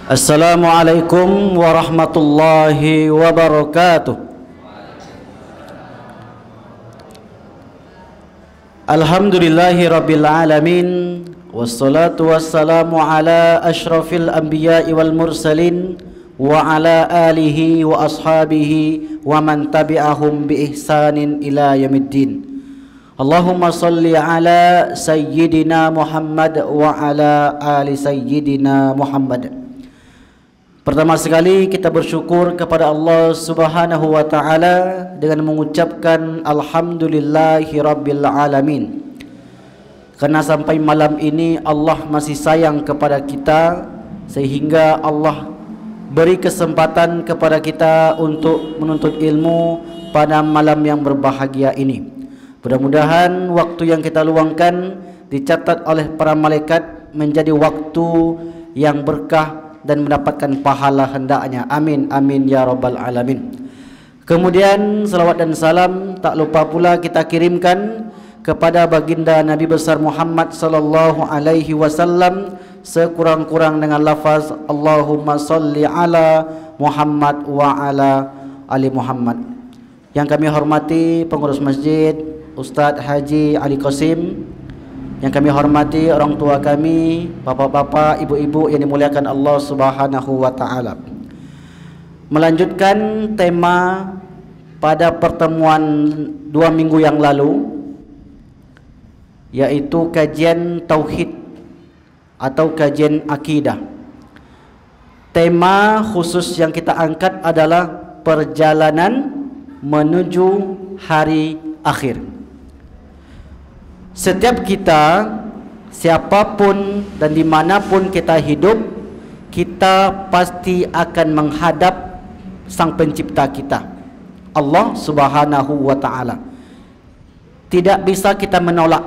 Assalamualaikum warahmatullahi wabarakatuh. Alhamdulillahi rabbil alamin, wassalatu wassalamu ala ashrafil anbiya'i wal mursalin wa ala alihi wa ashabihi wa man tabi'ahum bi ihsanin ila yaumiddin. Allahumma salli ala sayyidina Muhammad wa ala ali sayyidina Muhammad. Pertama sekali kita bersyukur kepada Allah Subhanahu wa taala dengan mengucapkan alhamdulillahi rabbil alamin. Karena sampai malam ini Allah masih sayang kepada kita sehingga Allah beri kesempatan kepada kita untuk menuntut ilmu pada malam yang berbahagia ini. Mudah-mudahan waktu yang kita luangkan dicatat oleh para malaikat menjadi waktu yang berkah dan mendapatkan pahala hendaknya. Amin amin ya rabbal alamin. Kemudian salawat dan salam tak lupa pula kita kirimkan kepada baginda Nabi besar Muhammad sallallahu alaihi wasallam sekurang-kurang dengan lafaz Allahumma salli ala Muhammad wa ala ali Muhammad. Yang kami hormati pengurus masjid Ustadz Haji Ali Qasim, yang kami hormati orang tua kami, bapak-bapak, ibu-ibu yang dimuliakan Allah Subhanahu wa taala. Melanjutkan tema pada pertemuan 2 minggu yang lalu, yaitu kajian tauhid atau kajian akidah. Tema khusus yang kita angkat adalah perjalanan menuju hari akhir. Setiap kita, siapapun dan dimanapun kita hidup, kita pasti akan menghadap Sang Pencipta kita, Allah Subhanahu wa ta'ala. Tidak bisa kita menolak.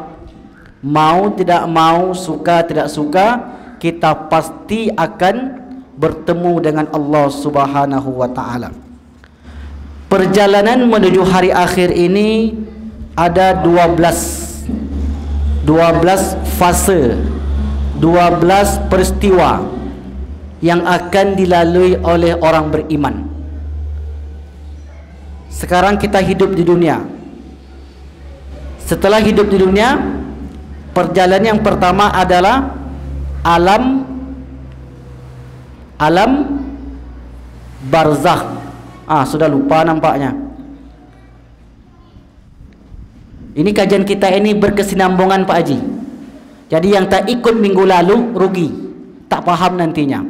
Mau tidak mau, suka tidak suka, kita pasti akan bertemu dengan Allah Subhanahu wa ta'ala. Perjalanan menuju hari akhir ini ada 12 fase, 12 peristiwa yang akan dilalui oleh orang beriman. Sekarang kita hidup di dunia. Setelah hidup di dunia, perjalanan yang pertama adalah alam barzakh. Sudah lupa nampaknya. Ini kajian kita ini berkesinambungan Pak Haji. Jadi yang tak ikut minggu lalu rugi, tak paham nantinya.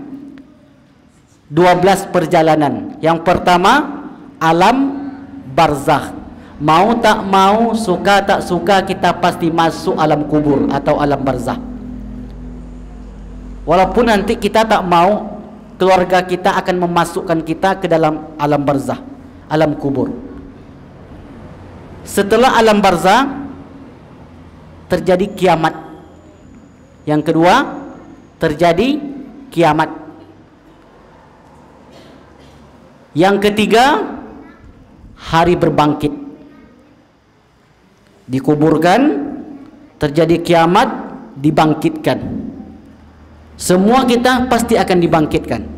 12 perjalanan. Yang pertama alam barzakh. Mau tak mau, suka tak suka, kita pasti masuk alam kubur atau alam barzakh. Walaupun nanti kita tak mau, keluarga kita akan memasukkan kita ke dalam alam barzakh, alam kubur. Setelah alam barzakh terjadi kiamat. Yang kedua terjadi kiamat. Yang ketiga hari berbangkit. Dikuburkan, terjadi kiamat, dibangkitkan. Semua kita pasti akan dibangkitkan.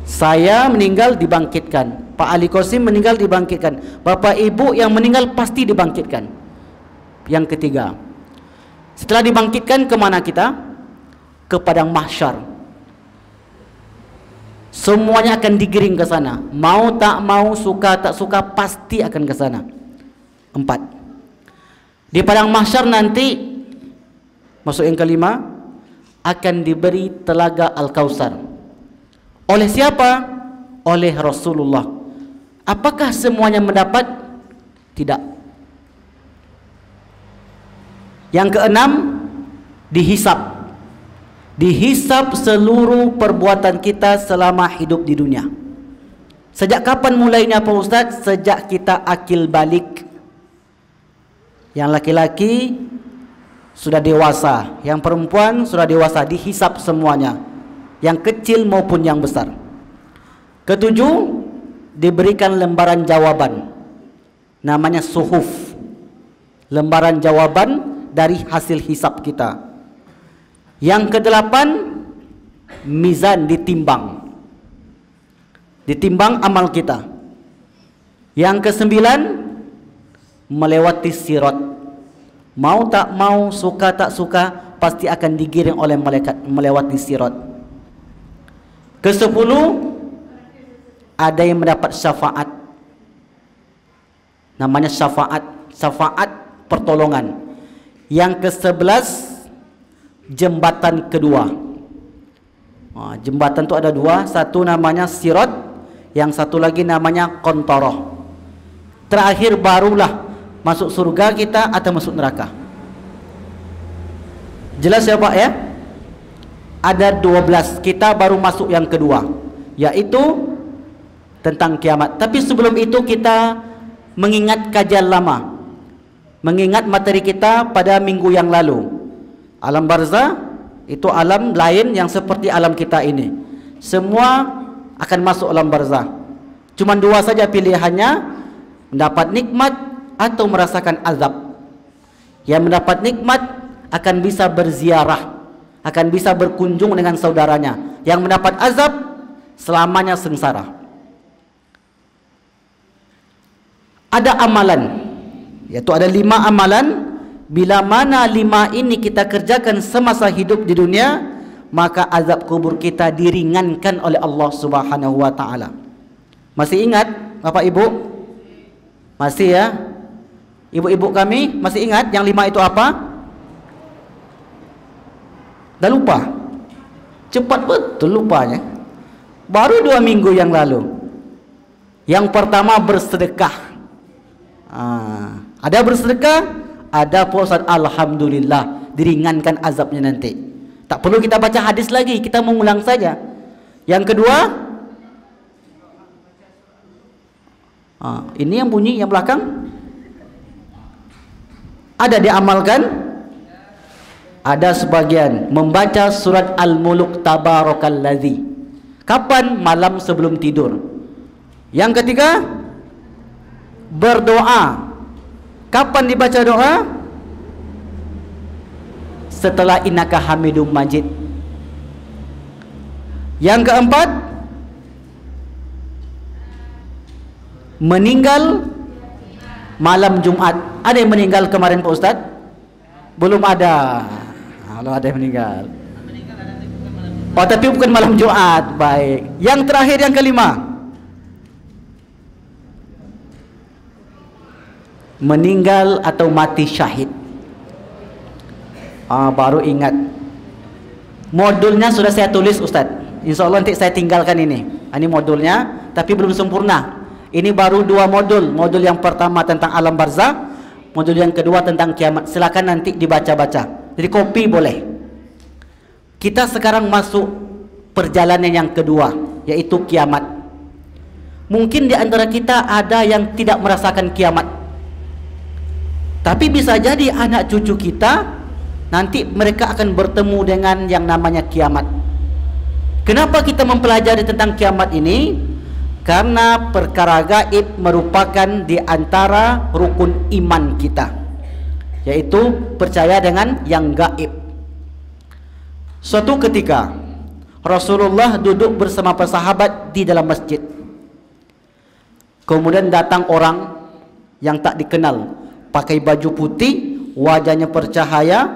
Saya meninggal dibangkitkan, Pak Ali Qasim meninggal dibangkitkan, Bapak Ibu yang meninggal pasti dibangkitkan. Yang ketiga, setelah dibangkitkan kemana kita? Ke padang mahsyar. Semuanya akan digiring ke sana. Mau tak mau, suka tak suka, pasti akan ke sana. 4. Di padang mahsyar nanti, masuk yang kelima, akan diberi telaga Al-Kautsar. Oleh siapa? Oleh Rasulullah. Apakah semuanya mendapat? Tidak. Yang keenam, dihisab. Dihisab seluruh perbuatan kita selama hidup di dunia. Sejak kapan mulainya Pak Ustaz? Sejak kita akil balik. Yang laki-laki sudah dewasa, yang perempuan sudah dewasa, dihisab semuanya, yang kecil maupun yang besar. Ketujuh, diberikan lembaran jawaban, namanya suhuf, lembaran jawaban dari hasil hisab kita. Yang kedelapan, mizan, ditimbang amal kita. Yang kesembilan, melewati sirat. Mau tak mau, suka tak suka, pasti akan digiring oleh malaikat melewati sirat. Kesepuluh, ada yang mendapat syafaat. Namanya syafaat pertolongan. Yang ke-11, jembatan kedua. Jembatan itu ada dua, satu namanya sirat, yang satu lagi namanya qantharah. Terakhir barulah masuk surga kita atau masuk neraka. Jelas ya Pak ya? Ada 12, kita baru masuk yang kedua, yaitu tentang kiamat. Tapi sebelum itu kita mengingat kajian lama, mengingat materi kita pada minggu yang lalu. Alam barzah itu alam lain yang seperti alam kita ini. Semua akan masuk alam barzah. Cuma dua saja pilihannya, mendapat nikmat atau merasakan azab. Yang mendapat nikmat akan bisa berziarah, akan bisa berkunjung dengan saudaranya. Yang mendapat azab selamanya sengsara. Ada amalan, yaitu ada 5 amalan. Bila mana 5 ini kita kerjakan semasa hidup di dunia, maka azab kubur kita diringankan oleh Allah Subhanahu wa taala. Masih ingat Bapak Ibu? Masih ya? Ibu-ibu kami masih ingat yang 5 itu apa? Dah lupa? Cepat betul lupanya. Baru 2 minggu yang lalu. Yang pertama, bersedekah. Ada bersedekah, ada puasa, alhamdulillah, diringankan azabnya nanti. Tak perlu kita baca hadis lagi, kita mengulang saja. Yang kedua, ini yang bunyi yang belakang, ada diamalkan. Ada sebagian membaca surat Al-Muluk, Tabarakalladzi. Kapan? Malam sebelum tidur. Yang ketiga, berdoa. Kapan dibaca doa? Setelah innaka hamidum majid. Yang keempat, meninggal malam Jumat. Ada yang meninggal kemarin Pak Ustaz? Belum ada. Kalau ada yang meninggal. Oh, tapi bukan malam Jumat. Baik. Yang terakhir, yang kelima, meninggal atau mati syahid. Baru ingat. Modulnya sudah saya tulis Ustaz. Insya Allah nanti saya tinggalkan ini. Ini modulnya, tapi belum sempurna. Ini baru 2 modul. Modul yang pertama tentang alam barzah, modul yang kedua tentang kiamat. Silakan nanti dibaca-baca. Jadi kopi boleh. Kita sekarang masuk perjalanan yang kedua, yaitu kiamat. Mungkin di antara kita ada yang tidak merasakan kiamat. Tapi bisa jadi anak cucu kita nanti mereka akan bertemu dengan yang namanya kiamat. Kenapa kita mempelajari tentang kiamat ini? Karena perkara gaib merupakan di antara rukun iman kita, yaitu percaya dengan yang gaib. Suatu ketika Rasulullah duduk bersama para sahabat di dalam masjid. Kemudian datang orang yang tak dikenal, pakai baju putih, wajahnya bercahaya,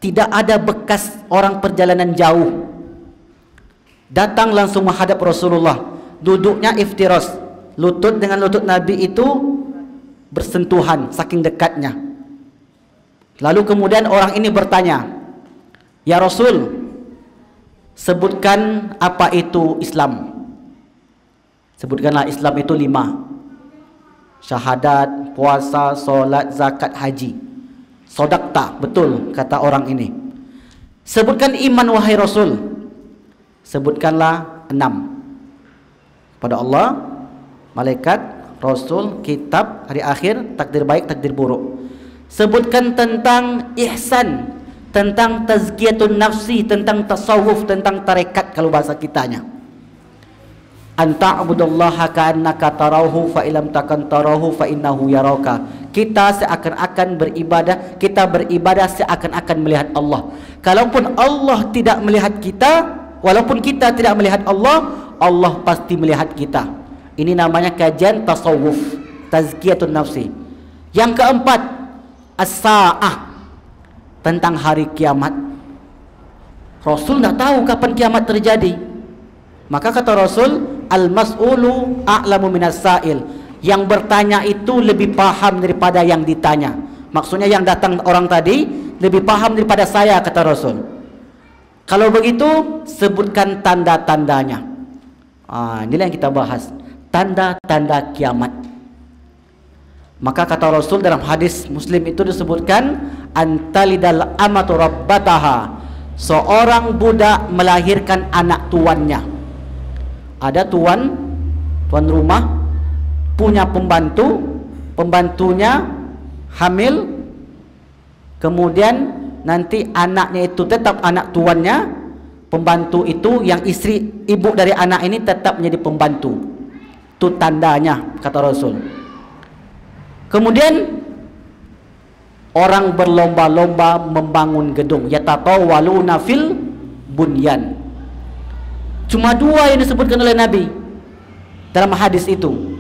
tidak ada bekas orang perjalanan jauh. Datang langsung menghadap Rasulullah, duduknya iftiras, lutut dengan lutut Nabi itu bersentuhan saking dekatnya. Lalu kemudian orang ini bertanya, "Ya Rasul, sebutkan apa itu Islam?" Sebutkanlah Islam itu 5. Syahadat, puasa, solat, zakat, haji. Sodakta, betul kata orang ini. Sebutkan iman wahai Rasul. Sebutkanlah 6. Pada Allah, malaikat, Rasul, kitab, hari akhir, takdir baik, takdir buruk. Sebutkan tentang ihsan, tentang tazkiyatun nafsi, tentang tasawuf, tentang tarekat kalau bahasa kitanya. Anta'budallaha ka'annaka tarahu fa ilam takun tarahu fa innahu yaraka. Kita seakan-akan beribadah, kita beribadah seakan-akan melihat Allah. Kalaupun Allah tidak melihat kita, walaupun kita tidak melihat Allah, Allah pasti melihat kita. Ini namanya kajian tasawuf, tazkiyatun nafsi. Yang keempat, as-sa'ah, tentang hari kiamat. Rasul tidak tahu kapan kiamat terjadi. Maka kata Rasul, al-mas'ulu a'lamu minas sa'il. Yang bertanya itu lebih paham daripada yang ditanya. Maksudnya yang datang orang tadi lebih paham daripada saya, kata Rasul. Kalau begitu, sebutkan tanda-tandanya. Inilah yang kita bahas, tanda-tanda kiamat. Maka kata Rasul dalam hadis Muslim itu disebutkan, antalidal amatu rabbataha, seorang budak melahirkan anak tuannya. Ada tuan rumah punya pembantu, pembantunya hamil, kemudian nanti anaknya itu tetap anak tuannya, pembantu itu yang istri ibu dari anak ini tetap menjadi pembantu. Itu tandanya, kata Rasul. Kemudian orang berlomba-lomba membangun gedung, yatatawaluna fil bunyan. Cuma dua yang disebutkan oleh Nabi dalam hadis itu.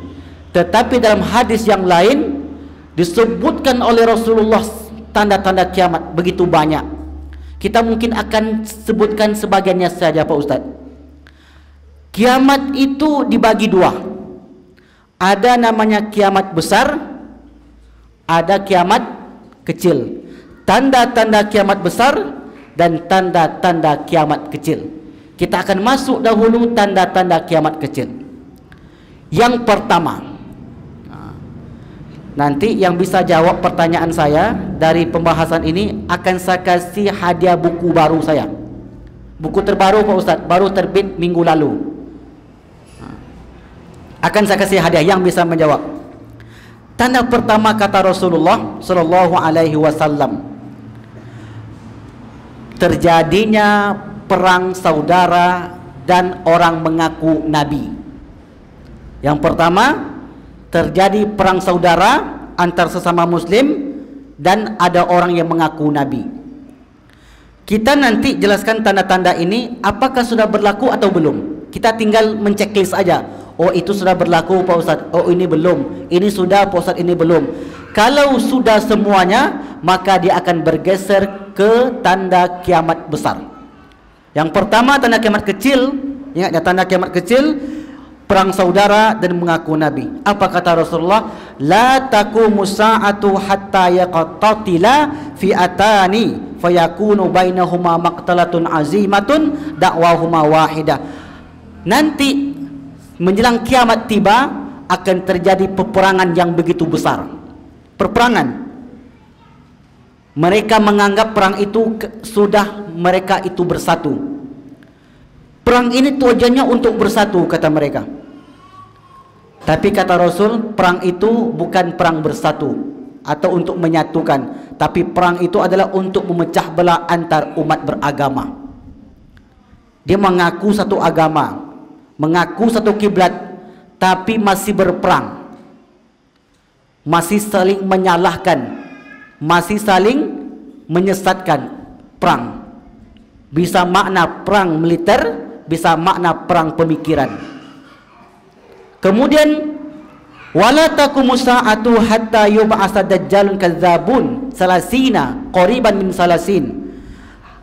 Tetapi dalam hadis yang lain disebutkan oleh Rasulullah tanda-tanda kiamat begitu banyak. Kita mungkin akan sebutkan sebagiannya saja, Pak Ustaz. Kiamat itu dibagi dua. Ada namanya kiamat besar, ada kiamat kecil. Tanda-tanda kiamat besar dan tanda-tanda kiamat kecil. Kita akan masuk dahulu tanda-tanda kiamat kecil. Yang pertama, nanti yang bisa jawab pertanyaan saya dari pembahasan ini akan saya kasih hadiah buku baru saya. Buku terbaru, Pak Ustaz, baru terbit minggu lalu. Akan saya kasih hadiah yang bisa menjawab. Tanda pertama kata Rasulullah sallallahu alaihi wasallam, terjadinya perang saudara dan orang mengaku nabi. Yang pertama, terjadi perang saudara antar sesama muslim dan ada orang yang mengaku nabi. Kita nanti jelaskan tanda-tanda ini apakah sudah berlaku atau belum. Kita tinggal menceklis aja. Oh, itu sudah berlaku, Pak Ustaz. Oh, ini belum. Ini sudah, Pak Ustaz, ini belum. Kalau sudah semuanya, maka dia akan bergeser ke tanda kiamat besar. Yang pertama tanda kiamat kecil. Ingat ya, tanda kiamat kecil, perang saudara dan mengaku nabi. Apa kata Rasulullah? La taqumu sa'atu hatta yaqtatila fi'atani fayakunu bainahuma maqtalatun azimatun da'wahuma wahidah. Nanti menjelang kiamat tiba akan terjadi peperangan yang begitu besar. Perperangan. Mereka menganggap perang itu sudah mereka itu bersatu. Perang ini tujuannya untuk bersatu, kata mereka. Tapi kata Rasul, perang itu bukan perang bersatu atau untuk menyatukan, tapi perang itu adalah untuk memecah belah antar umat beragama. Dia mengaku satu agama, mengaku satu kiblat, tapi masih berperang, masih saling menyalahkan, masih saling menyesatkan. Perang bisa makna perang militer, bisa makna perang pemikiran. Kemudian wala taqumu sa'atu hatta yub'atsa dajjalun kadzabun salasina qariban min salasin.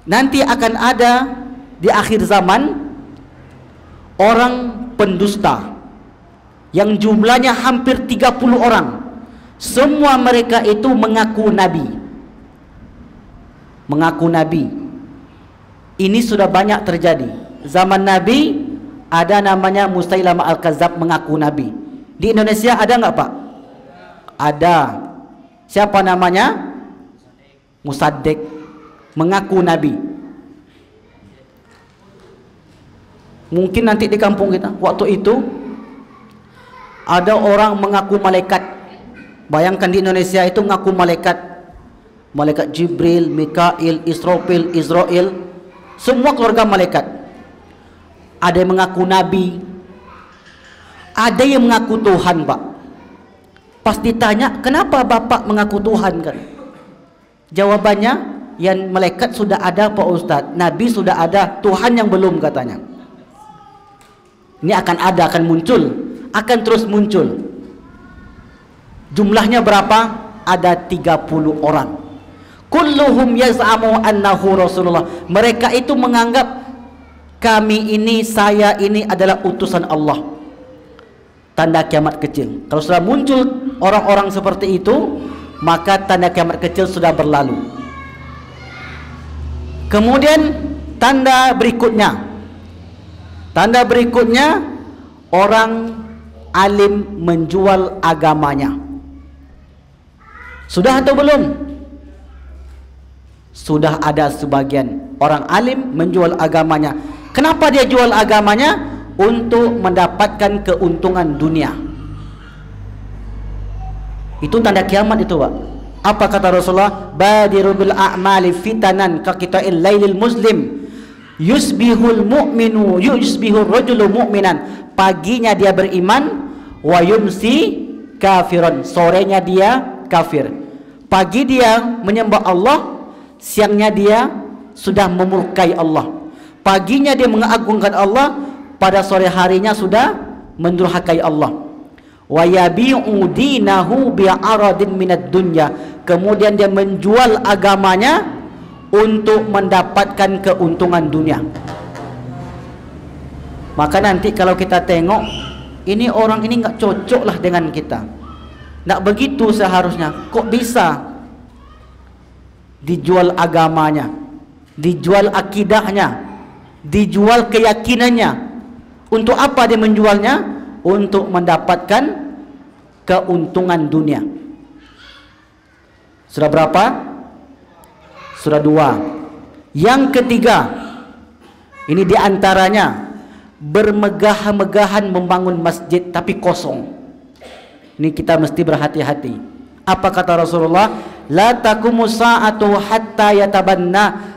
Nanti akan ada di akhir zaman orang pendusta yang jumlahnya hampir 30 orang. Semua mereka itu mengaku nabi. Mengaku nabi. Ini sudah banyak terjadi. Zaman Nabi ada namanya Musailamah Al-Kadzab mengaku nabi. Di Indonesia ada nggak, Pak? Ada. Siapa namanya? Musaddiq, mengaku nabi. Mungkin nanti di kampung kita waktu itu ada orang mengaku malaikat. Bayangkan di Indonesia itu mengaku malaikat. Malaikat Jibril, Mikail, Israfil, Israel, semua keluarga malaikat. Ada yang mengaku nabi, ada yang mengaku Tuhan, Pak. Pas ditanya, kenapa Bapak mengaku Tuhan, kan? Jawabannya, yang malaikat sudah ada Pak Ustaz, Nabi sudah ada, Tuhan yang belum katanya. Ini akan ada, akan muncul, akan terus muncul. Jumlahnya berapa? Ada 30 orang. Kulluhum yaz'amu annahu Rasulullah. Mereka itu menganggap kami ini, saya ini adalah utusan Allah. Tanda kiamat kecil. Kalau sudah muncul orang-orang seperti itu, maka tanda kiamat kecil sudah berlalu. Kemudian tanda berikutnya. Tanda berikutnya, orang alim menjual agamanya. Sudah atau belum? Sudah ada sebagian orang alim menjual agamanya. Kenapa dia jual agamanya? Untuk mendapatkan keuntungan dunia. Itu tanda kiamat itu, Pak. Apa kata Rasulullah? Badiru bil a'mali fitanan ka qita'il lailil muslim. Yusbihul mu'minu yusbihur rajulu mu'minan. Paginya dia beriman, wa yumsi kafiran. Sorenya dia kafir. Pagi dia menyembah Allah, siangnya dia sudah memurkai Allah. Paginya dia mengagungkan Allah, pada sore harinya sudah mendurhakai Allah. Wa yabi'u dinahu bi'aradin minad dunya. Kemudian dia menjual agamanya untuk mendapatkan keuntungan dunia. Maka nanti kalau kita tengok, ini orang ini enggak cocok lah dengan kita. Nak begitu seharusnya. Kok bisa dijual agamanya, dijual akidahnya, dijual keyakinannya? Untuk apa dia menjualnya? Untuk mendapatkan keuntungan dunia. Sudah berapa? Sudah 2. Yang ketiga, ini diantaranya bermegah-megahan membangun masjid tapi kosong. Ini kita mesti berhati-hati. Apa kata Rasulullah? La taqumu sa'atu hatta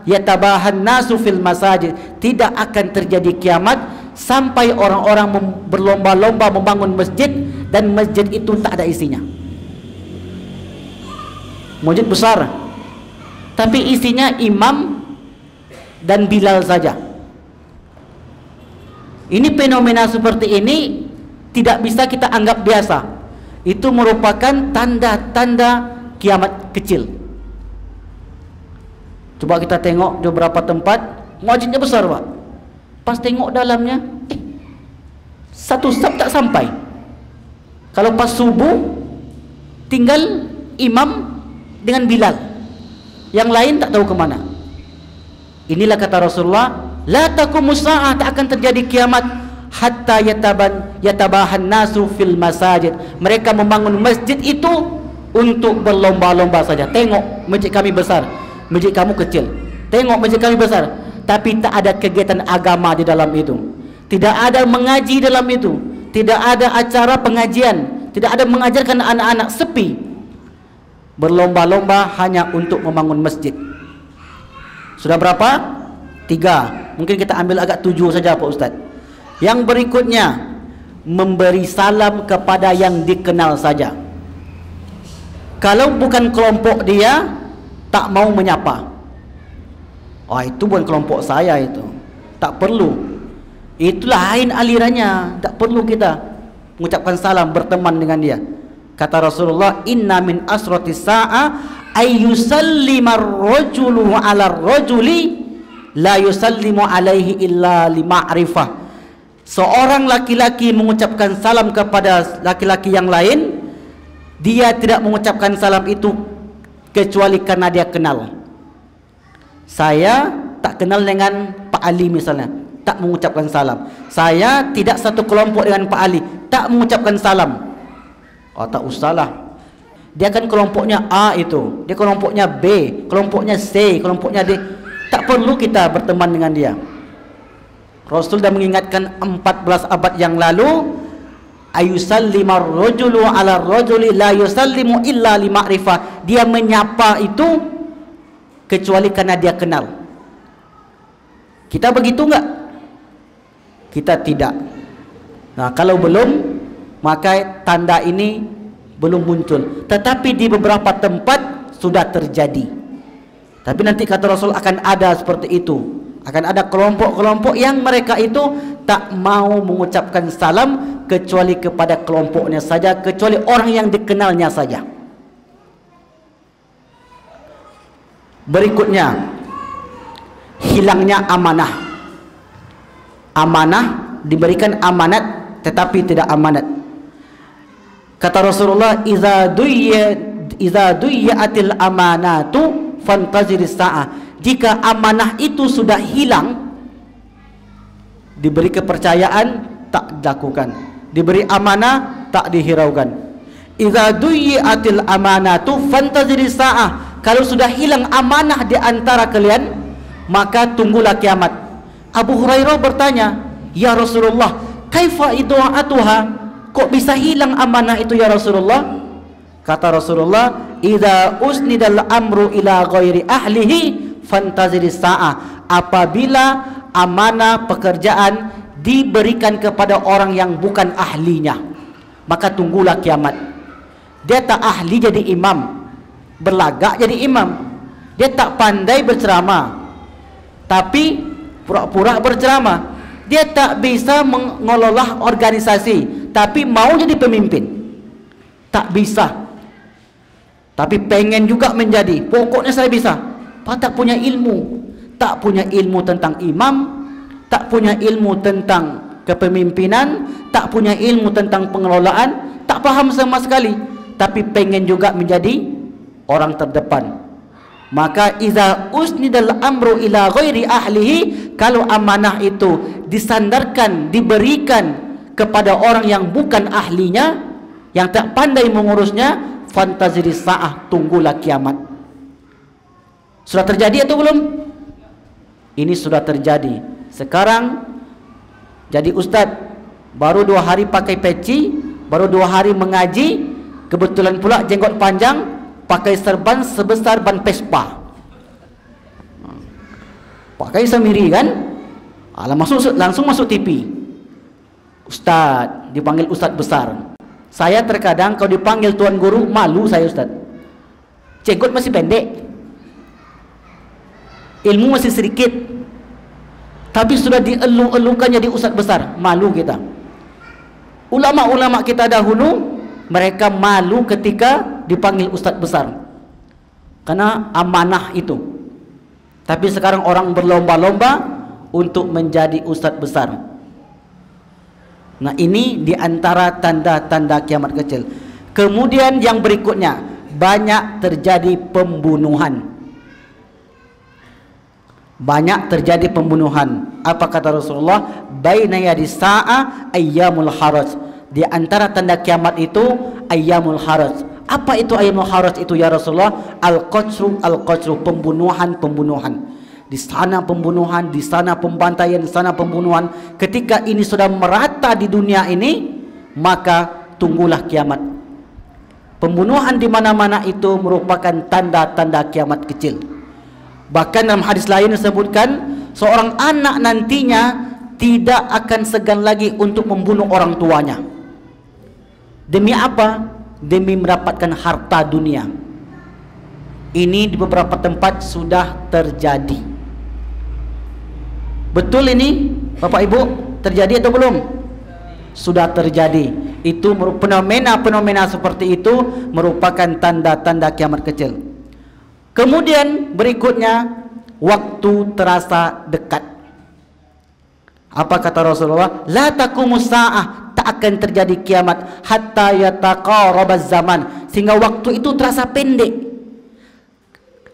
yatabahan nasu fil masajid. Tidak akan terjadi kiamat sampai orang-orang berlomba-lomba membangun masjid dan masjid itu tak ada isinya. Masjid besar, tapi isinya imam dan Bilal saja. Ini fenomena seperti ini tidak bisa kita anggap biasa. Itu merupakan tanda-tanda kiamat kecil. Coba kita tengok di beberapa tempat, masjidnya besar, Pak. Pas tengok dalamnya, satu saf tak sampai. Kalau pas subuh, tinggal imam dengan Bilal. Yang lain tak tahu kemana. Inilah kata Rasulullah, la taqumu sa'ah, tak akan terjadi kiamat hatta yatabahan nasu fil masajid. Mereka membangun masjid itu untuk berlomba-lomba saja. Tengok masjid kami besar, masjid kamu kecil. Tengok masjid kami besar, tapi tak ada kegiatan agama di dalam itu. Tidak ada mengaji dalam itu. Tidak ada acara pengajian. Tidak ada mengajarkan anak-anak, sepi. Berlomba-lomba hanya untuk membangun masjid. Sudah berapa? 3. Mungkin kita ambil agak 7 saja Pak Ustaz. Yang berikutnya, memberi salam kepada yang dikenal saja. Kalau bukan kelompok dia, tak mau menyapa. Oh, itu bukan kelompok saya itu. Tak perlu. Itu lain alirannya. Tak perlu kita mengucapkan salam, berteman dengan dia. Kata Rasulullah, inna min asrati sa'a ayyusallimar rajulu 'ala rajuli la yusallimu alaihi illa lima'rifah. Seorang laki-laki mengucapkan salam kepada laki-laki yang lain, dia tidak mengucapkan salam itu kecuali karena dia kenal. Saya tak kenal dengan Pak Ali misalnya, tak mengucapkan salam. Saya tidak satu kelompok dengan Pak Ali, tak mengucapkan salam. Oh, tak usahlah. Dia kan kelompoknya A itu, dia kelompoknya B, kelompoknya C, kelompoknya D. Tak perlu kita berteman dengan dia. Rasul dah mengingatkan 14 abad yang lalu, ayusallimar rajulu 'ala rajuli la yusallimu illa lima'rifah. Dia menyapa itu kecuali karena dia kenal. Kita begitu enggak? Kita tidak. Nah, kalau belum, maka tanda ini belum muncul. Tetapi di beberapa tempat sudah terjadi. Tapi nanti kata Rasul akan ada seperti itu. Akan ada kelompok-kelompok yang mereka itu tak mau mengucapkan salam kecuali kepada kelompoknya saja, kecuali orang yang dikenalnya saja. Berikutnya, hilangnya amanah. Amanah, diberikan amanat tetapi tidak amanat. Kata Rasulullah, "Idza duyya'atil amanatu fantaziris sa'ah." Jika amanah itu sudah hilang, diberi kepercayaan tak dilakukan, diberi amanah tak dihiraukan. Idza duyya'atil amanatu fantaziris sa'ah. Kalau sudah hilang amanah di antara kalian, maka tunggulah kiamat. Abu Hurairah bertanya, "Ya Rasulullah, kaifa idu'atuha?" Kok bisa hilang amanah itu ya Rasulullah? Kata Rasulullah, "Idza usnidal amru ila ghairi ahlihi fantaziris sa'ah." Apabila amanah pekerjaan diberikan kepada orang yang bukan ahlinya, maka tunggulah kiamat. Dia tak ahli jadi imam, berlagak jadi imam. Dia tak pandai berceramah, tapi pura-pura berceramah. Dia tak bisa mengelola organisasi, tapi mau jadi pemimpin. Tak bisa. Tapi pengen juga menjadi. Pokoknya saya bisa. Tak punya ilmu. Tak punya ilmu tentang imam, tak punya ilmu tentang kepemimpinan, tak punya ilmu tentang pengelolaan, tak paham sama sekali, tapi pengen juga menjadi orang terdepan. Maka iza usnidal amru ila ghairi ahlihi, kalau amanah itu disandarkan, diberikan kepada orang yang bukan ahlinya, yang tak pandai mengurusnya, fantaziris sa'ah, tunggulah kiamat. Sudah terjadi atau belum? Ini sudah terjadi. Sekarang jadi ustaz, baru 2 hari pakai peci, baru 2 hari mengaji, kebetulan pula jenggot panjang, pakai serban sebesar ban Vespa, pakai semiri kan, langsung masuk TV. Ustaz, dipanggil ustaz besar. Saya terkadang kalau dipanggil tuan guru, malu saya ustaz. Jenggot masih pendek, ilmu masih sedikit, tapi sudah dielu-elukan jadi ustaz besar, malu kita. Ulama-ulama kita dahulu, mereka malu ketika dipanggil ustaz besar, karena amanah itu. Tapi sekarang orang berlomba-lomba untuk menjadi ustaz besar. Nah, ini diantara tanda-tanda kiamat kecil. Kemudian yang berikutnya, banyak terjadi pembunuhan. Banyak terjadi pembunuhan. Apa kata Rasulullah? Baina yadis sa'a ayyamul haraj. Di antara tanda kiamat itu ayyamul haraj. Apa itu ayyamul haraj itu ya Rasulullah? Al-qatru, pembunuhan. Di sana pembunuhan, di sana pembantaian, di sana pembunuhan. Ketika ini sudah merata di dunia ini, maka tunggulah kiamat. Pembunuhan di mana-mana itu merupakan tanda-tanda kiamat kecil. Bahkan dalam hadis lain disebutkan, seorang anak nantinya tidak akan segan lagi untuk membunuh orang tuanya. Demi apa? Demi mendapatkan harta dunia. Ini di beberapa tempat sudah terjadi. Betul ini Bapak Ibu? Terjadi atau belum? Sudah terjadi. Itu fenomena-fenomena seperti itu merupakan tanda-tanda kiamat kecil. Kemudian berikutnya, waktu terasa dekat. Apa kata Rasulullah? La taqumus sa'ah, tak akan terjadi kiamat hatta yataqarabaz zaman, sehingga waktu itu terasa pendek.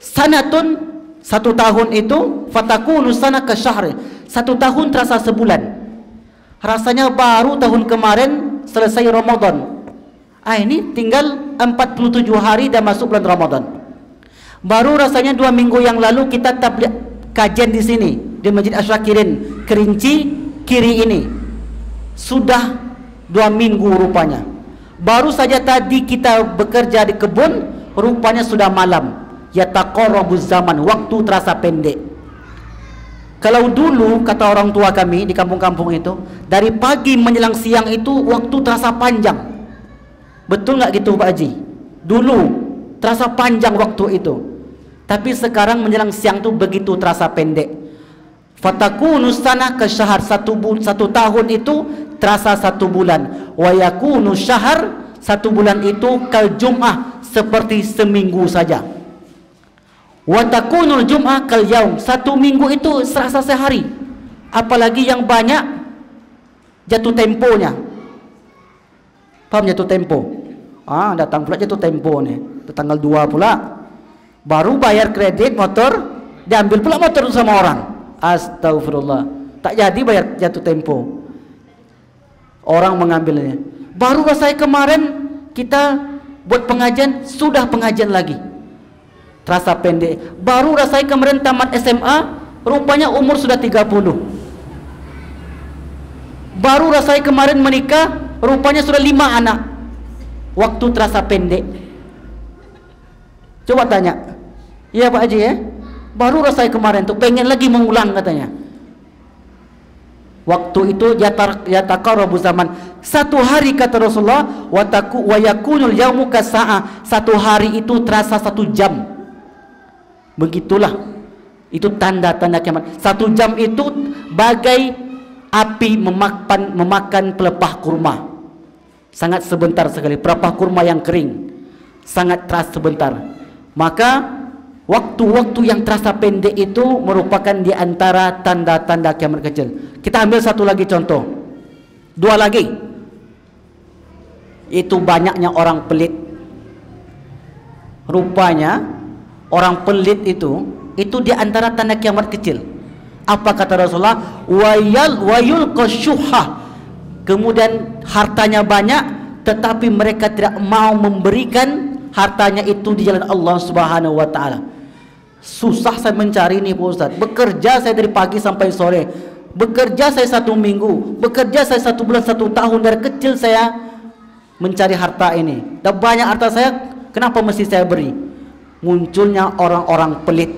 Sanatun, 1 tahun itu, fatakunu sana ka syahri, 1 tahun terasa sebulan. Rasanya baru tahun kemarin selesai Ramadan. Ini tinggal 47 hari dan masuk bulan Ramadan. Baru rasanya 2 minggu yang lalu kita tabligh kajian di sini di Masjid Asyakirin Kerinci kiri ini. Sudah 2 minggu rupanya. Baru saja tadi kita bekerja di kebun, rupanya sudah malam. Yataqarrabuz zaman, waktu terasa pendek. Kalau dulu kata orang tua kami di kampung-kampung itu, dari pagi menjelang siang itu waktu terasa panjang. Betul nggak gitu Pak Haji? Dulu terasa panjang waktu itu. Tapi sekarang menjelang siang tu begitu terasa pendek. Fatakunu sanah ke syahr, satu tahun itu terasa 1 bulan. Wa yakunu syahr, 1 bulan itu kal jum'ah, seperti seminggu saja. Wa takunul jum'ah kal yaum, 1 minggu itu serasa sehari. Apalagi yang banyak jatuh temponya. Paham jatuh tempo? Datang pula jatuh tempo nih. Tanggal 2 pula. Baru bayar kredit motor, diambil pula motor itu sama orang. Astagfirullah. Tak jadi bayar jatuh tempo. Orang mengambilnya. Baru saya kemarin kita buat pengajian, sudah pengajian lagi. Terasa pendek. Baru saya kemarin tamat SMA, rupanya umur sudah 30. Baru saya kemarin menikah, rupanya sudah 5 anak. Waktu terasa pendek. Coba tanya. Iya Pak Haji ya? Baru saya kemarin tuh pengen lagi mengulang katanya. Waktu itu yataqarrabu zaman. 1 hari kata Rasulullah, wa yakunul yaumu kasa'ah. 1 hari itu terasa 1 jam. Begitulah. Itu tanda-tanda kiamat. 1 jam itu bagai api memakan pelepah kurma. Sangat sebentar sekali. Pelepah kurma yang kering, sangat terasa sebentar. Maka waktu-waktu yang terasa pendek itu merupakan di antara tanda-tanda kiamat kecil. Kita ambil satu lagi contoh. 2 lagi. Itu banyaknya orang pelit. Rupanya orang pelit itu di antara tanda kiamat kecil. Apa kata Rasulullah? Wayul qasyuhah. Kemudian hartanya banyak, tetapi mereka tidak mau memberikan hartanya itu di jalan Allah Subhanahu wa taala. Susah saya mencari ini Pak Ustaz. Bekerja saya dari pagi sampai sore. Bekerja saya 1 minggu. Bekerja saya 1 bulan, 1 tahun. Dari kecil saya mencari harta ini. Dan banyak harta saya, kenapa mesti saya beri? Munculnya orang-orang pelit.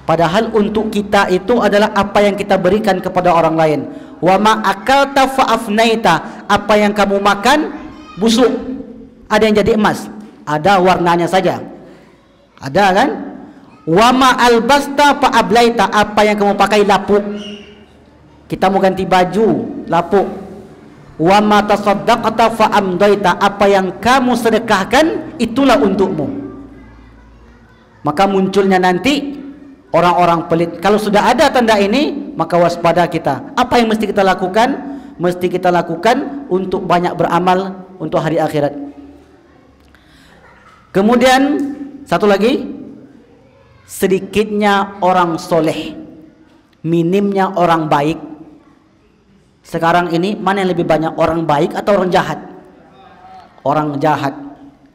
Padahal untuk kita itu adalah apa yang kita berikan kepada orang lain. Wa ma akalta fa'afnaita. Apa yang kamu makan busuk. Ada yang jadi emas, ada warnanya saja. Ada kan? Wa ma albasta fa'ablaita. Apa yang kamu pakai lapuk. Kita mau ganti baju, lapuk. Wa ma tasaddaqta fa'amdaita. Apa yang kamu sedekahkan itulah untukmu. Maka munculnya nanti orang-orang pelit. Kalau sudah ada tanda ini, maka waspada kita. Apa yang mesti kita lakukan? Mesti kita lakukan untuk banyak beramal untuk hari akhirat. Kemudian satu lagi, sedikitnya orang soleh, minimnya orang baik. Sekarang ini mana yang lebih banyak, orang baik atau orang jahat? Orang jahat.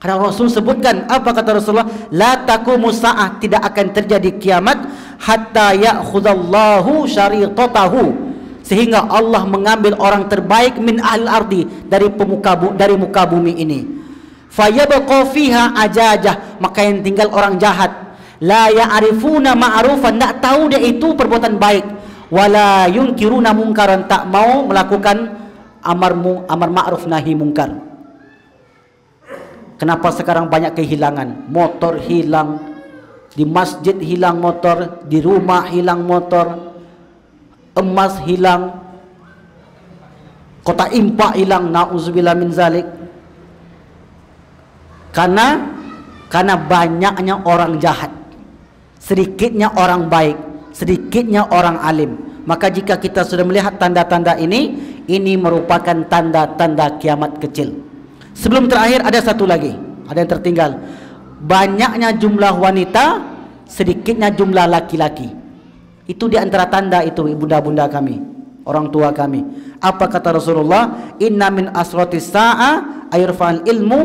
Karena Rasul sebutkan, apa kata Rasulullah? La taqumu sa'ah, tidak akan terjadi kiamat hatta ya'khudallahu syariqatahu, sehingga Allah mengambil orang terbaik min ahli ardi, dari muka bumi ini. Fayabqa fiha ajajah, maka yang tinggal orang jahat. La ya'rifuna ma'rufan, tak tahu dia itu perbuatan baik. Wala yunkiruna munkaran, tak mau melakukan amar ma'ruf nahi munkar. Kenapa sekarang banyak kehilangan? Motor hilang, di masjid hilang motor, di rumah hilang motor, emas hilang, kotak impak hilang, na'udzubillah min zalik. Karena banyaknya orang jahat, sedikitnya orang baik, sedikitnya orang alim. Maka jika kita sudah melihat tanda-tanda ini merupakan tanda-tanda kiamat kecil. Sebelum terakhir ada satu lagi, ada yang tertinggal. Banyaknya jumlah wanita, sedikitnya jumlah laki-laki. Itu di antara tanda itu, bunda-bunda kami, orang tua kami. Apa kata Rasulullah? Inna min asratis sa'a ayrfa'al ilmu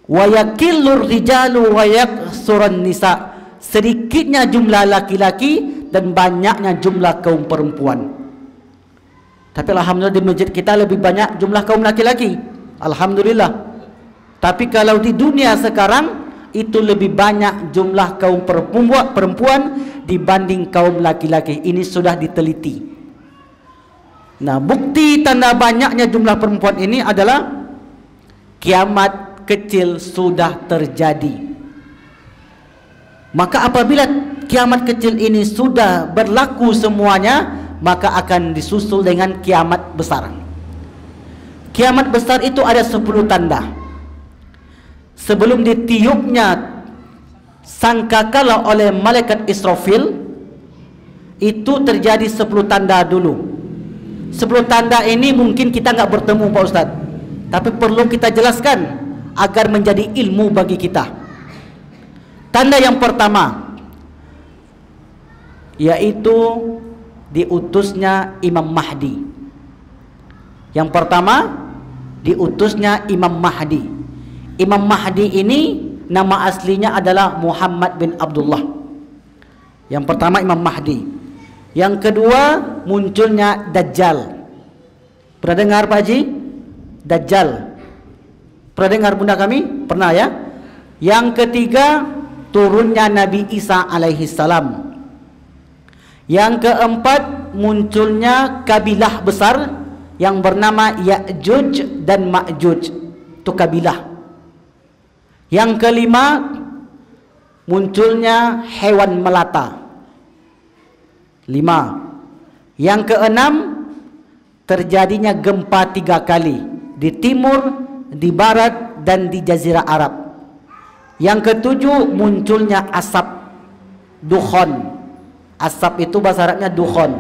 wa yakillur rijalu wa yaksuran nisa. Sedikitnya jumlah laki-laki dan banyaknya jumlah kaum perempuan. Tapi alhamdulillah di masjid kita lebih banyak jumlah kaum laki-laki. Alhamdulillah. Tapi kalau di dunia sekarang itu lebih banyak jumlah kaum perempuan dibanding kaum laki-laki. Ini sudah diteliti. Nah, bukti tanda banyaknya jumlah perempuan ini adalah kiamat kecil sudah terjadi. Maka apabila kiamat kecil ini sudah berlaku semuanya, maka akan disusul dengan kiamat besar. Kiamat besar itu ada 10 tanda. Sebelum ditiupnya sangkakala oleh malaikat Israfil, itu terjadi 10 tanda dulu. 10 tanda ini mungkin kita nggak bertemu Pak Ustadz, tapi perlu kita jelaskan agar menjadi ilmu bagi kita. Tanda yang pertama yaitu diutusnya Imam Mahdi. Yang pertama, diutusnya Imam Mahdi. Imam Mahdi ini nama aslinya adalah Muhammad bin Abdullah. Yang pertama Imam Mahdi. Yang kedua, munculnya Dajjal. Pernah dengar Pak Haji? Dajjal. Pernah dengar bunda kami? Pernah ya? Yang ketiga, turunnya Nabi Isa alaihi salam. Yang keempat, munculnya kabilah besar yang bernama Ya'juj dan Ma'juj. Itu kabilah. Yang kelima, munculnya hewan melata. 5. Yang keenam, terjadinya gempa 3 kali di timur, di barat, dan di Jazirah Arab. Yang ketujuh, munculnya asap, dukhon. Asap itu bahasa Arabnya dukhon,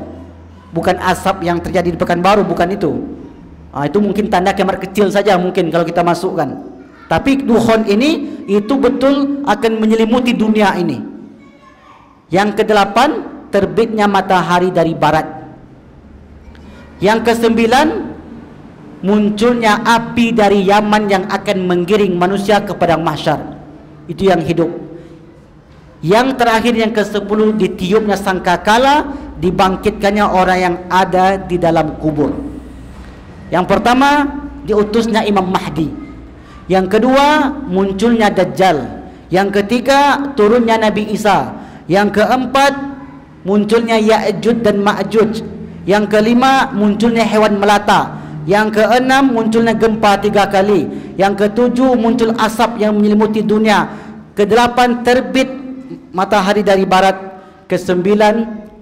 bukan asap yang terjadi di Pekanbaru, bukan itu. Itu mungkin tanda kiamat kecil saja mungkin kalau kita masukkan. Tapi dukhon ini itu betul akan menyelimuti dunia ini. Yang kedelapan, terbitnya matahari dari barat. Yang kesembilan, munculnya api dari Yaman yang akan menggiring manusia ke padang mahsyar. Itu yang hidup. Yang terakhir, yang ke-10, ditiupnya sangkakala, dibangkitkannya orang yang ada di dalam kubur. Yang pertama, diutusnya Imam Mahdi. Yang kedua, munculnya Dajjal. Yang ketiga, turunnya Nabi Isa. Yang keempat, munculnya Ya'juj dan Ma'juj. Yang kelima, munculnya hewan melata. Yang keenam, munculnya gempa 3 kali. Yang ketujuh, muncul asap yang menyelimuti dunia. Kedelapan, terbit matahari dari barat. Ke-9,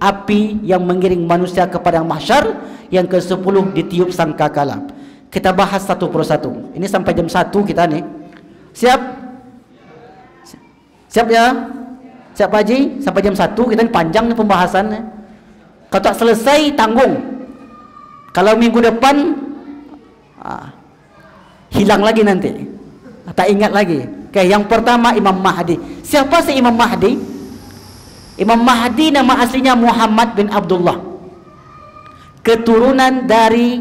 api yang mengiring manusia ke padang mahsyar. Yang ke-10, ditiup sangkakala. Kita bahas satu persatu. Ini sampai jam 1 kita nih. Siap? Siap ya? Siap Pak Haji? Sampai jam 1 kita nih, panjang nih pembahasannya. Kalau tak selesai, tanggung. Kalau minggu depan hilang lagi nanti, tak ingat lagi. Oke, yang pertama Imam Mahdi. Siapa sih Imam Mahdi? Imam Mahdi nama aslinya Muhammad bin Abdullah, keturunan dari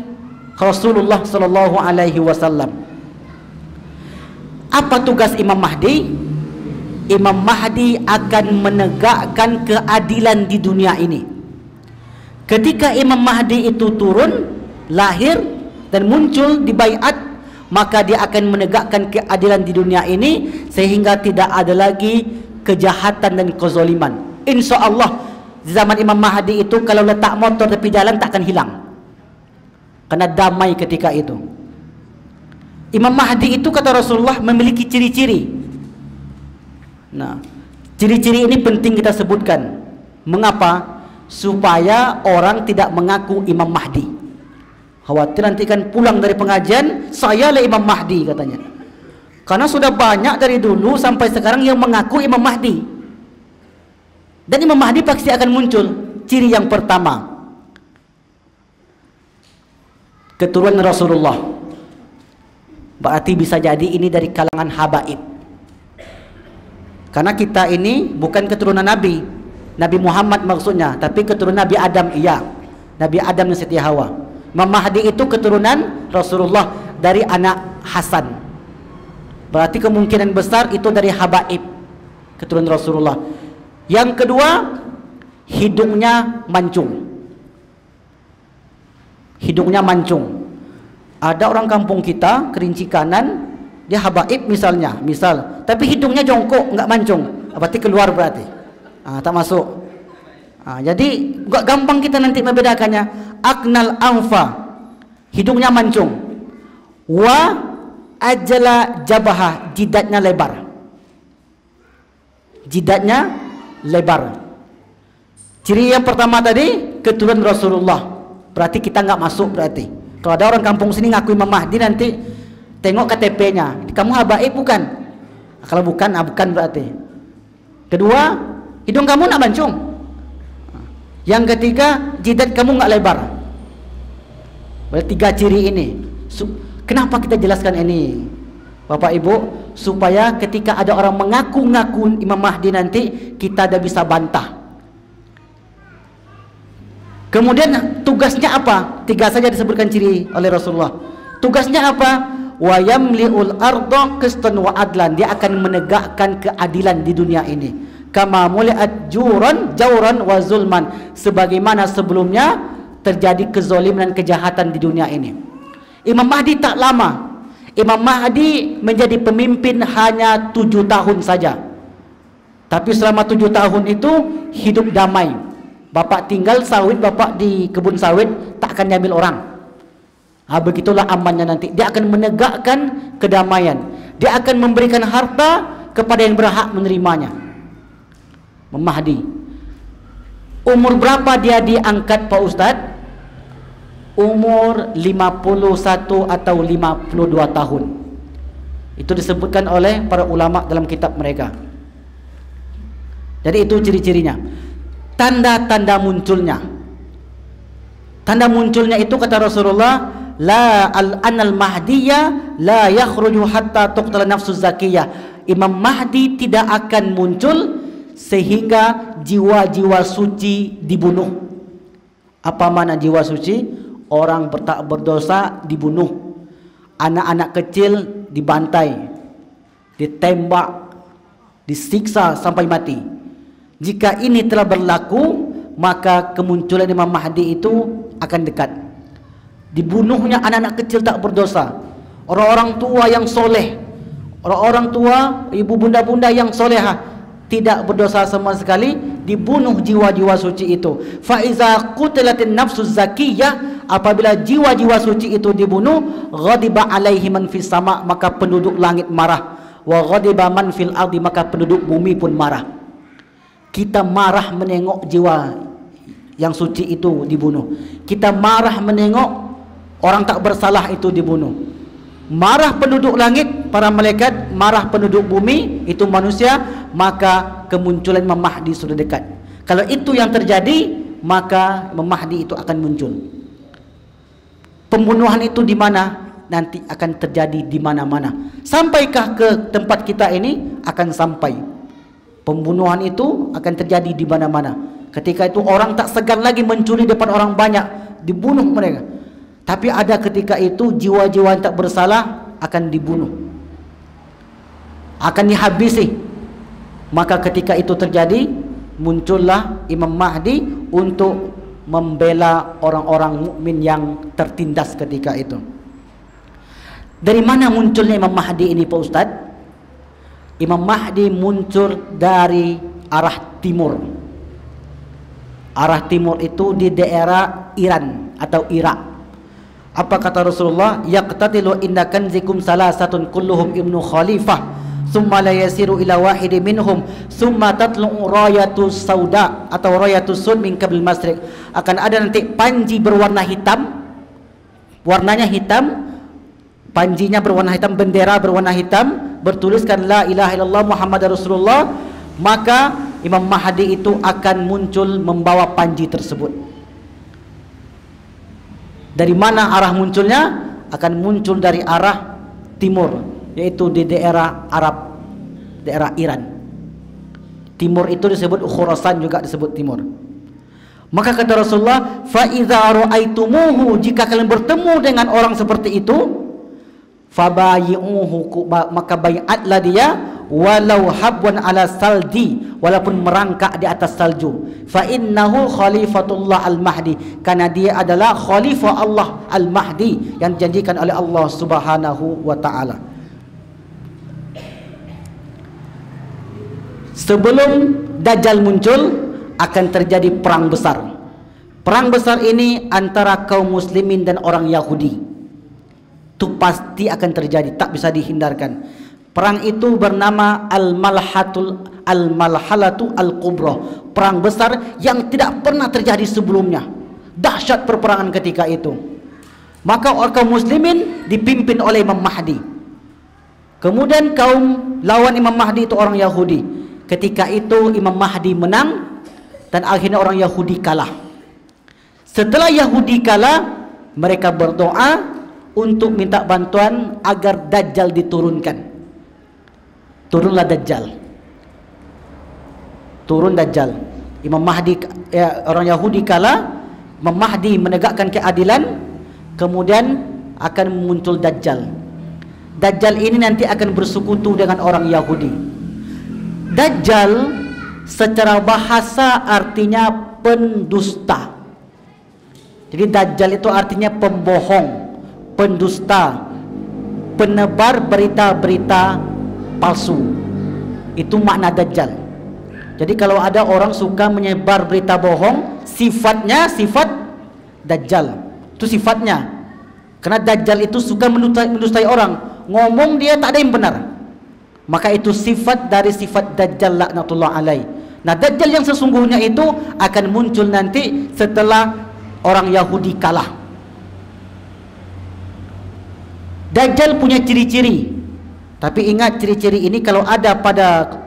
Rasulullah Sallallahu Alaihi Wasallam. Apa tugas Imam Mahdi? Imam Mahdi akan menegakkan keadilan di dunia ini. Ketika Imam Mahdi itu turun, lahir dan muncul di baiat, maka dia akan menegakkan keadilan di dunia ini sehingga tidak ada lagi kejahatan dan kezaliman. Insya Allah di zaman Imam Mahdi itu kalau letak motor tepi jalan tak akan hilang, karena damai ketika itu. Imam Mahdi itu kata Rasulullah memiliki ciri-ciri. Nah, ciri-ciri ini penting kita sebutkan. Mengapa? Supaya orang tidak mengaku Imam Mahdi. Khawatir nanti kan pulang dari pengajian, saya lah Imam Mahdi katanya. Karena sudah banyak dari dulu sampai sekarang yang mengaku Imam Mahdi. Dan Imam Mahdi pasti akan muncul. Ciri yang pertama, keturunan Rasulullah. Berarti bisa jadi ini dari kalangan habaib. Karena kita ini bukan keturunan Nabi Muhammad maksudnya, tapi keturunan Nabi Adam. Iya, Nabi Adam dan Siti Hawa. Imam Mahdi itu keturunan Rasulullah dari anak Hasan. Berarti kemungkinan besar itu dari habaib, keturunan Rasulullah. Yang kedua, hidungnya mancung. Hidungnya mancung. Ada orang kampung kita, Kerinci Kanan, dia habaib misalnya, tapi hidungnya jongkok, nggak mancung. Berarti keluar berarti. Tak masuk. Jadi gak gampang kita nanti membedakannya. Aknal anfa, hidungnya mancung. Wa ajala jabaha, jidatnya lebar. Jidatnya lebar. Ciri yang pertama tadi, keturunan Rasulullah. Berarti kita nggak masuk berarti. Kalau ada orang kampung sini ngaku Imam Mahdi, nanti tengok KTP-nya. Kamu habaib bukan? Kalau bukan, bukan berarti. Kedua, hidung kamu nak mancung. Yang ketiga, jidat kamu nggak lebar. Berarti 3 ciri ini. Kenapa kita jelaskan ini, Bapak Ibu? Supaya ketika ada orang mengaku-ngaku Imam Mahdi nanti, kita ada bisa bantah. Kemudian tugasnya apa? 3 saja disebutkan ciri oleh Rasulullah. Tugasnya apa? Wa yamli'ul arda qistan wa adlan. Dia akan menegakkan keadilan di dunia ini. Kama muli'at jauran wa zulman. Sebagaimana sebelumnya terjadi kezaliman dan kejahatan di dunia ini. Imam Mahdi tak lama. Imam Mahdi menjadi pemimpin hanya 7 tahun saja. Tapi selama 7 tahun itu hidup damai. Bapak tinggal sawit, bapak di kebun sawit, tak akan diambil orang. Begitulah amannya nanti. Dia akan menegakkan kedamaian. Dia akan memberikan harta kepada yang berhak menerimanya. Imam Mahdi. Umur berapa dia diangkat Pak Ustadz? Umur 51 atau 52 tahun. Itu disebutkan oleh para ulama dalam kitab mereka. Jadi itu ciri-cirinya. Tanda-tanda munculnya. Tanda munculnya itu kata Rasulullah, la al-anal mahdiyya la yakhruju hatta tuqtala nafsu zakiyah. Imam Mahdi tidak akan muncul sehingga jiwa-jiwa suci dibunuh. Apa makna jiwa suci? Orang tak berdosa dibunuh. Anak-anak kecil dibantai, ditembak, disiksa sampai mati. Jika ini telah berlaku, maka kemunculan Imam Mahdi itu akan dekat. Dibunuhnya anak-anak kecil tak berdosa, orang-orang tua yang soleh, orang-orang tua, ibu bunda-bunda yang solehah, tidak berdosa sama sekali, dibunuh jiwa-jiwa suci itu. Fa iza qutilatin nafsu zakiyah, apabila jiwa-jiwa suci itu dibunuh, ghadiba alaihi man fis sama, maka penduduk langit marah. Wa ghadiba man fil ardi, maka penduduk bumi pun marah. Kita marah menengok jiwa yang suci itu dibunuh. Kita marah menengok orang tak bersalah itu dibunuh. Marah penduduk langit, para malaikat, marah penduduk bumi, itu manusia, maka kemunculan Imam Mahdi sudah dekat. Kalau itu yang terjadi, maka Imam Mahdi itu akan muncul. Pembunuhan itu di mana? Nanti akan terjadi di mana-mana. Sampaikah ke tempat kita ini? Akan sampai. Pembunuhan itu akan terjadi di mana-mana. Ketika itu orang tak segan lagi mencuri depan orang banyak, dibunuh mereka. Tapi ada ketika itu jiwa-jiwa yang tak bersalah akan dibunuh, akan dihabisi. Maka ketika itu terjadi, muncullah Imam Mahdi untuk membela orang-orang mukmin yang tertindas ketika itu. Dari mana munculnya Imam Mahdi ini Pak Ustadz? Imam Mahdi muncul dari arah timur. Arah timur itu di daerah Iran atau Irak. Apa kata Rasulullah? Yaqtatilu inna kanzikum salasatun kulluhum ibnu khalifah, summa la yasiru ila wahidi minhum, summa tatlu'u rayatus sauda atau rayatus sud min qabil masriq. Akan ada nanti panji berwarna hitam, warnanya hitam, panjinya berwarna hitam, bendera berwarna hitam, bertuliskan la ilaha illallah Muhammad Rasulullah. Maka Imam Mahdi itu akan muncul membawa panji tersebut. Dari mana arah munculnya? Akan muncul dari arah timur, yaitu di daerah Arab, daerah Iran. Timur itu disebut Khurasan, juga disebut timur. Maka kata Rasulullah, fa idza ra'aitumuhu, jika kalian bertemu dengan orang seperti itu, fabayi'uhu, maka bai'atlah dia, walau habwan ala saldi, walaupun merangkak di atas salju. Fa innahu khalifatullah al-mahdi, karena dia adalah khalifah Allah al-mahdi yang dijanjikan oleh Allah subhanahu wa ta'ala. Sebelum Dajjal muncul, akan terjadi perang besar. Perang besar ini antara kaum muslimin dan orang Yahudi. Itu pasti akan terjadi, tak bisa dihindarkan. Perang itu bernama al-malhalatu al-kubra, perang besar yang tidak pernah terjadi sebelumnya. Dahsyat perperangan ketika itu. Maka kaum muslimin dipimpin oleh Imam Mahdi. Kemudian kaum lawan Imam Mahdi itu orang Yahudi. Ketika itu Imam Mahdi menang dan akhirnya orang Yahudi kalah. Setelah Yahudi kalah, mereka berdoa untuk minta bantuan agar Dajjal diturunkan. Turunlah Dajjal. Turun Dajjal. Imam Mahdi, orang Yahudi kalah, Imam Mahdi menegakkan keadilan, kemudian akan muncul Dajjal. Dajjal ini nanti akan bersekutu dengan orang Yahudi. Dajjal secara bahasa artinya pendusta. Jadi Dajjal itu artinya pembohong, pendusta, penebar berita-berita palsu. Itu makna Dajjal. Jadi kalau ada orang suka menyebar berita bohong, sifatnya sifat Dajjal. Itu sifatnya. Karena Dajjal itu suka mendustai orang. Ngomong dia tak ada yang benar. Maka itu sifat dari sifat Dajjal laknatullah alaih. Nah, Dajjal yang sesungguhnya itu akan muncul nanti setelah orang Yahudi kalah. Dajjal punya ciri-ciri. Tapi ingat, ciri-ciri ini kalau ada pada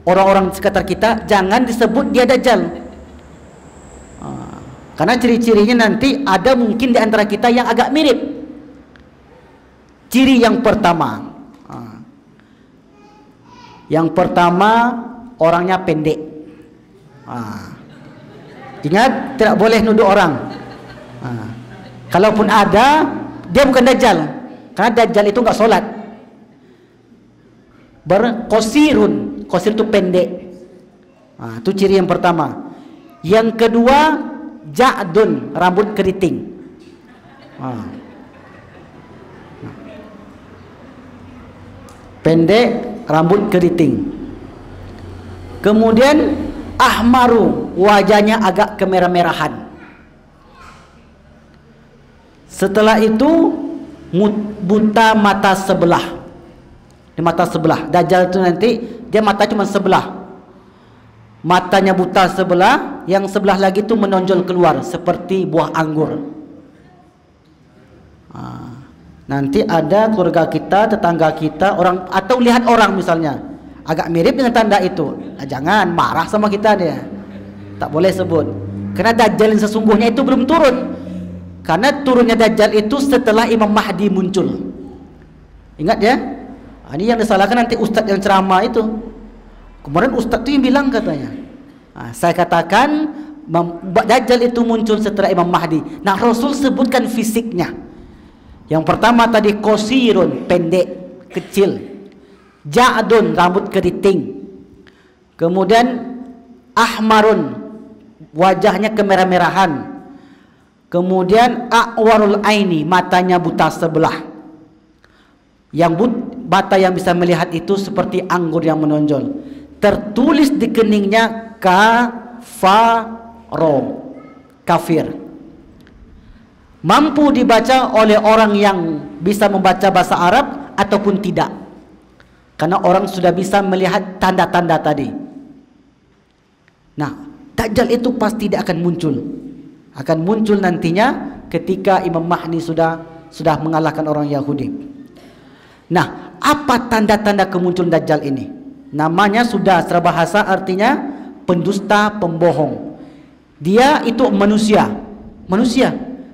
orang-orang sekitar kita, jangan disebut dia Dajjal. Karena ciri-cirinya nanti ada mungkin di antara kita yang agak mirip. Ciri yang pertama, orangnya pendek. Ingat, tidak boleh nuduh orang. Kalaupun ada, dia bukan Dajjal. Karena Dajjal itu enggak sholat. Berqasirun, qasir itu pendek. Itu ciri yang pertama. Yang kedua, ja'dun, rambut keriting. Pendek, rambut keriting. Kemudian ahmaru, wajahnya agak kemerah-merahan. Setelah itu buta mata sebelah. Di mata sebelah. Dajjal itu nanti dia mata cuma sebelah. Matanya buta sebelah, yang sebelah lagi itu menonjol keluar seperti buah anggur. Nanti ada keluarga kita, tetangga kita, orang atau lihat orang misalnya agak mirip dengan tanda itu. Jangan marah sama kita dia. Tak boleh sebut. Karena Dajjal yang sesungguhnya itu belum turun. Karena turunnya Dajjal itu setelah Imam Mahdi muncul. Ingat ya. Ini yang disalahkan nanti ustadz yang ceramah itu. Kemarin ustadz itu yang bilang katanya. Saya katakan Dajjal itu muncul setelah Imam Mahdi. Nah, Rasul sebutkan fisiknya. Yang pertama tadi qasirun, pendek, kecil. Ja'dun, rambut keriting. Kemudian ahmarun, wajahnya kemerah-merahan. Kemudian a'warul aini, matanya buta sebelah. Yang mata yang bisa melihat itu seperti anggur yang menonjol. Tertulis di keningnya kafaro, kafir. Mampu dibaca oleh orang yang bisa membaca bahasa Arab ataupun tidak. Karena orang sudah bisa melihat tanda-tanda tadi. Nah, Dajjal itu pasti tidak akan muncul. Akan muncul nantinya ketika Imam Mahdi sudah mengalahkan orang Yahudi. Nah, apa tanda-tanda kemunculan Dajjal ini? Namanya sudah secara bahasa artinya pendusta, pembohong. Dia itu manusia.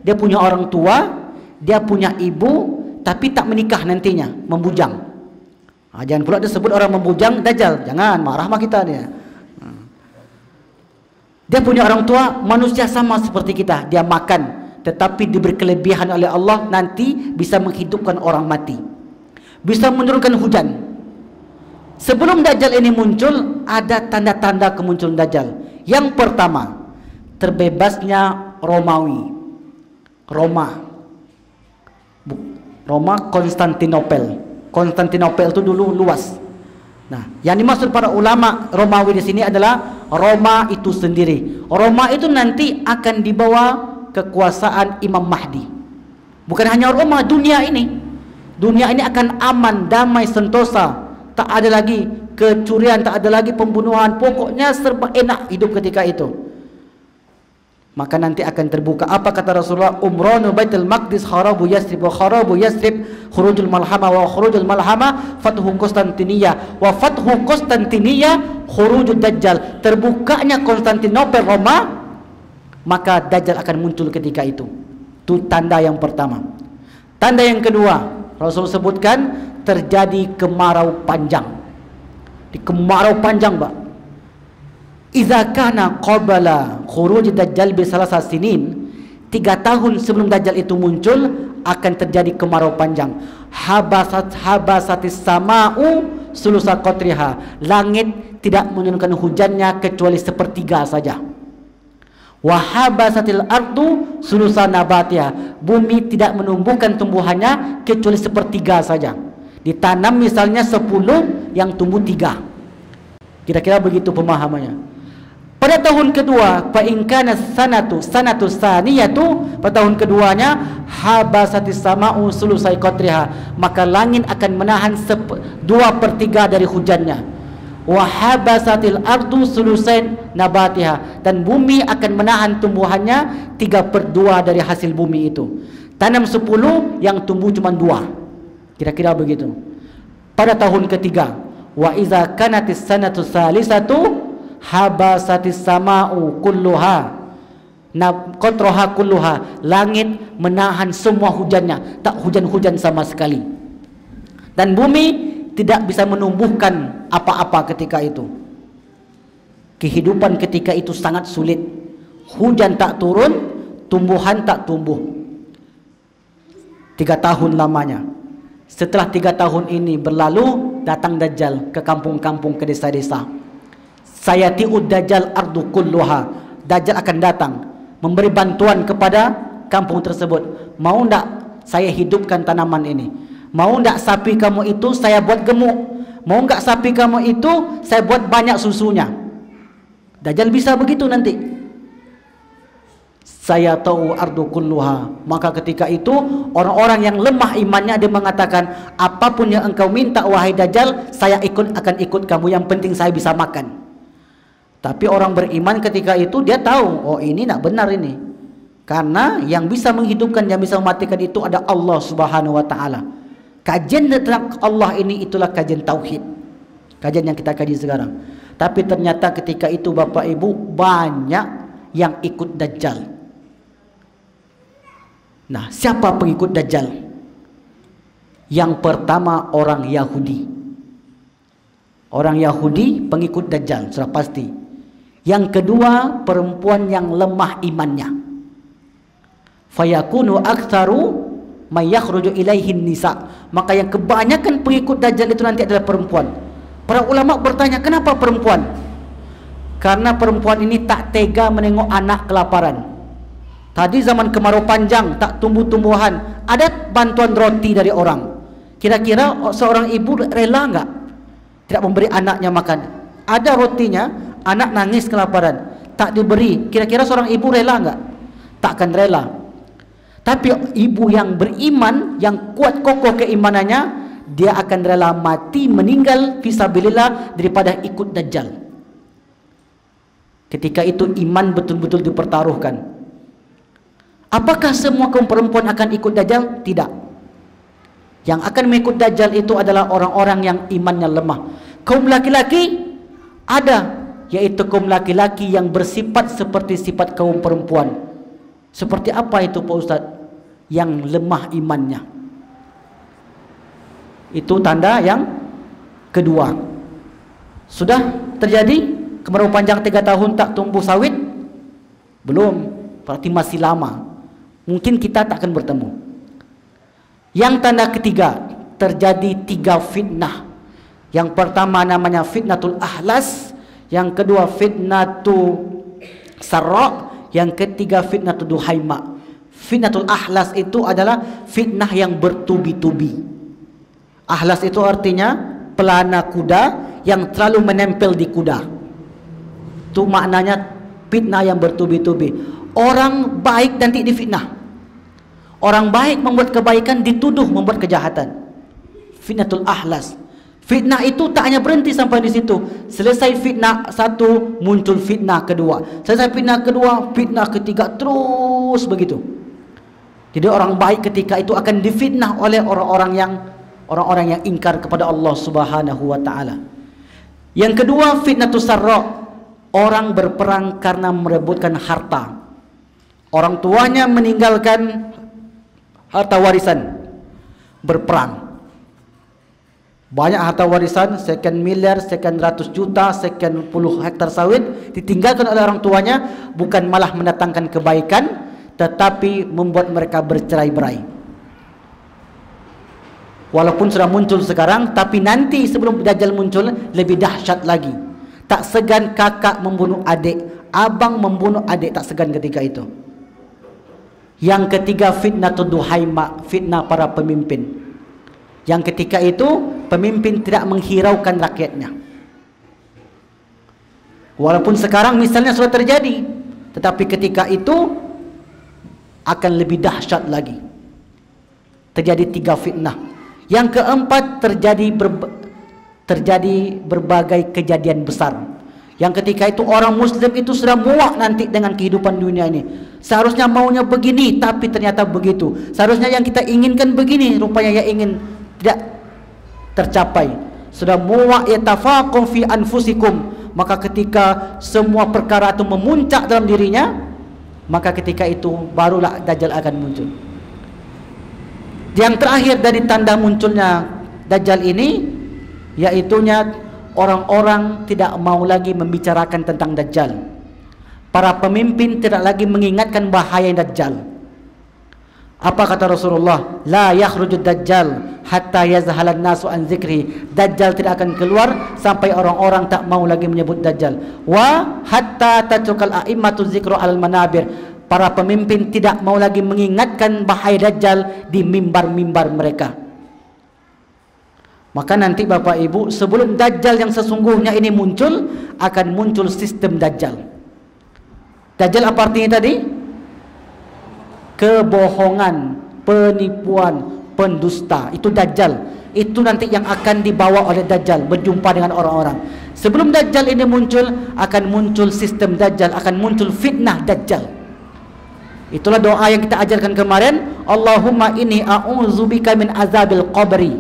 Dia punya orang tua, dia punya ibu, tapi tak menikah nantinya, membujang. Jangan pula disebut orang membujang Dajjal. Jangan, marah sama kita dia. Dia punya orang tua, manusia sama seperti kita. Dia makan, tetapi diberi kelebihan oleh Allah, nanti bisa menghidupkan orang mati, bisa menurunkan hujan. Sebelum Dajjal ini muncul, ada tanda-tanda kemunculan Dajjal. Yang pertama, terbebasnya Romawi. Roma, Konstantinopel. Konstantinopel itu dulu luas. Nah, yang dimaksud para ulama Romawi di sini adalah Roma itu sendiri. Roma itu nanti akan dibawa kekuasaan Imam Mahdi. Bukan hanya Roma, dunia ini. Dunia ini akan aman, damai, sentosa. Tak ada lagi kecurian, tak ada lagi pembunuhan, pokoknya serba enak hidup ketika itu. Maka nanti akan terbuka. Apa kata Rasulullah? Umranu Baitul Maqdis kharabu Yasrib, wa kharabu Yasrib khurujul malhama, wa khurujul malhama fathu Konstantinia, wa fathu Konstantinia khurujud Dajjal. Terbukanya Konstantinopel, Roma, maka Dajjal akan muncul ketika itu. Itu tanda yang pertama. Tanda yang kedua, Rasul sebutkan terjadi kemarau panjang. Di kemarau panjang, Pak. Iza kana qabala khuruj Dajjal bi salasa sinin, 3 tahun sebelum Dajjal itu muncul akan terjadi kemarau panjang. Habasatis sama'u sulusa qatriha, langit tidak menurunkan hujannya kecuali sepertiga saja. Wa habasatil ardu sulusa nabatiha, bumi tidak menumbuhkan tumbuhannya kecuali sepertiga saja. Ditanam misalnya 10, yang tumbuh 3. Kira-kira begitu pemahamannya. Pada tahun kedua, fa in kana sanatu saniyatu, pada tahun keduanya habasatis sama'u sulusai qatriha, maka langit akan menahan 2/3 dari hujannya. Wa habasatil ardu sulusain nabatiha, dan bumi akan menahan tumbuhannya 3/2 dari hasil bumi itu. Tanam 10, yang tumbuh cuma 2. Kira-kira begitu. Pada tahun ketiga, wa iza kanatis sanatu salisatu habasatis sama'u kulluha qatraha kulluha, langit menahan semua hujannya, tak hujan-hujan sama sekali, dan bumi tidak bisa menumbuhkan apa-apa ketika itu. Kehidupan ketika itu sangat sulit. Hujan tak turun, tumbuhan tak tumbuh. 3 tahun lamanya. Setelah 3 tahun ini berlalu, datang Dajjal ke kampung-kampung, ke desa-desa. Sayati'ud Dajjal ardu kulluha, Dajjal akan datang memberi bantuan kepada kampung tersebut. Mau ndak saya hidupkan tanaman ini? Mau ndak sapi kamu itu saya buat gemuk? Mau nggak sapi kamu itu saya buat banyak susunya? Dajjal bisa begitu nanti. Saya tahu ardu kulluha. Maka ketika itu orang-orang yang lemah imannya, dia mengatakan, apapun yang engkau minta wahai Dajjal, saya akan ikut kamu, yang penting saya bisa makan. Tapi orang beriman ketika itu dia tahu, oh ini nak benar ini. Karena yang bisa menghidupkan, yang bisa mematikan itu ada Allah Subhanahu wa taala. Kajian tentang Allah ini itulah kajian tauhid. Kajian yang kita kaji sekarang. Tapi ternyata ketika itu Bapak Ibu banyak yang ikut Dajjal. Nah, siapa pengikut Dajjal? Yang pertama orang Yahudi. Orang Yahudi pengikut Dajjal, sudah pasti. Yang kedua, perempuan yang lemah imannya. Fayakunu aktsaru may yakhruju ilaihin nisa. Maka yang kebanyakan pengikut Dajjal itu nanti adalah perempuan. Para ulama bertanya, kenapa perempuan? Karena perempuan ini tak tega menengok anak kelaparan. Tadi zaman kemarau panjang, tak tumbuh-tumbuhan, ada bantuan roti dari orang. Kira-kira seorang ibu rela enggak tidak memberi anaknya makan? Ada rotinya, anak nangis kelaparan, tak diberi. Kira-kira seorang ibu rela enggak? Takkan rela. Tapi ibu yang beriman, yang kuat kokoh keimanannya, dia akan rela mati, meninggal fisabilillah daripada ikut Dajjal. Ketika itu iman betul-betul dipertaruhkan. Apakah semua kaum perempuan akan ikut Dajjal? Tidak. Yang akan mengikut Dajjal itu adalah orang-orang yang imannya lemah. Kaum laki-laki ada, yaitu kaum laki-laki yang bersifat seperti sifat kaum perempuan. Seperti apa itu Pak Ustadz? Yang lemah imannya. Itu tanda yang kedua. Sudah terjadi kemarau panjang 3 tahun tak tumbuh sawit? Belum, berarti masih lama. Mungkin kita tak akan bertemu. Yang tanda ketiga, terjadi 3 fitnah. Yang pertama namanya fitnatul ahlas, yang kedua fitnatul sarra, yang ketiga fitnatul duhaima. Fitnatul ahlas itu adalah fitnah yang bertubi-tubi. Ahlas itu artinya pelana kuda yang terlalu menempel di kuda. Itu maknanya fitnah yang bertubi-tubi. Orang baik nanti difitnah. Orang baik membuat kebaikan dituduh membuat kejahatan. Fitnatul ahlas. Fitnah itu tak hanya berhenti sampai di situ. Selesai fitnah satu, muncul fitnah kedua. Selesai fitnah kedua, fitnah ketiga, terus begitu. Jadi orang baik ketika itu akan difitnah oleh orang-orang yang ingkar kepada Allah Subhanahu wa taala. Yang kedua, fitnatus sarra. Orang berperang karena merebutkan harta. Orang tuanya meninggalkan harta warisan, berperang. Banyak harta warisan, sekian miliar, sekian ratus juta, sekian puluh hektar sawit ditinggalkan oleh orang tuanya, bukan malah mendatangkan kebaikan, tetapi membuat mereka bercerai-berai. Walaupun sudah muncul sekarang, tapi nanti sebelum Dajjal muncul lebih dahsyat lagi. Tak segan kakak membunuh adik, abang membunuh adik, tak segan ketika itu. Yang ketiga, fitnatul duhaima, fitnah para pemimpin. Yang ketika itu pemimpin tidak menghiraukan rakyatnya. Walaupun sekarang misalnya sudah terjadi, tetapi ketika itu akan lebih dahsyat lagi. Terjadi 3 fitnah. Yang keempat, terjadi berbagai kejadian besar. Yang ketika itu orang muslim itu sudah muak nanti dengan kehidupan dunia ini. Seharusnya maunya begini, tapi ternyata begitu. Seharusnya yang kita inginkan begini, rupanya yang ingin tidak tercapai. Sudah muak, yatafaqum fi anfusikum. Maka ketika semua perkara itu memuncak dalam dirinya, maka ketika itu barulah Dajjal akan muncul. Yang terakhir dari tanda munculnya Dajjal ini, yaitunya orang-orang tidak mau lagi membicarakan tentang Dajjal. Para pemimpin tidak lagi mengingatkan bahaya Dajjal. Apa kata Rasulullah? La yakhrujud Dajjal hatta yazhalan nasu an zikri. Dajjal tidak akan keluar sampai orang-orang tak mau lagi menyebut Dajjal. Wa hatta tatrukal a'immatu zikru alal manabir. Para pemimpin tidak mau lagi mengingatkan bahaya Dajjal di mimbar-mimbar mereka. Maka nanti Bapak Ibu, sebelum Dajjal yang sesungguhnya ini muncul, akan muncul sistem Dajjal. Dajjal apa artinya tadi? Kebohongan, penipuan, pendusta. Itu Dajjal. Itu nanti yang akan dibawa oleh Dajjal, berjumpa dengan orang-orang. Sebelum Dajjal ini muncul, akan muncul sistem Dajjal, akan muncul fitnah Dajjal. Itulah doa yang kita ajarkan kemarin. Allahumma inni a'udzubika min azabil qabri.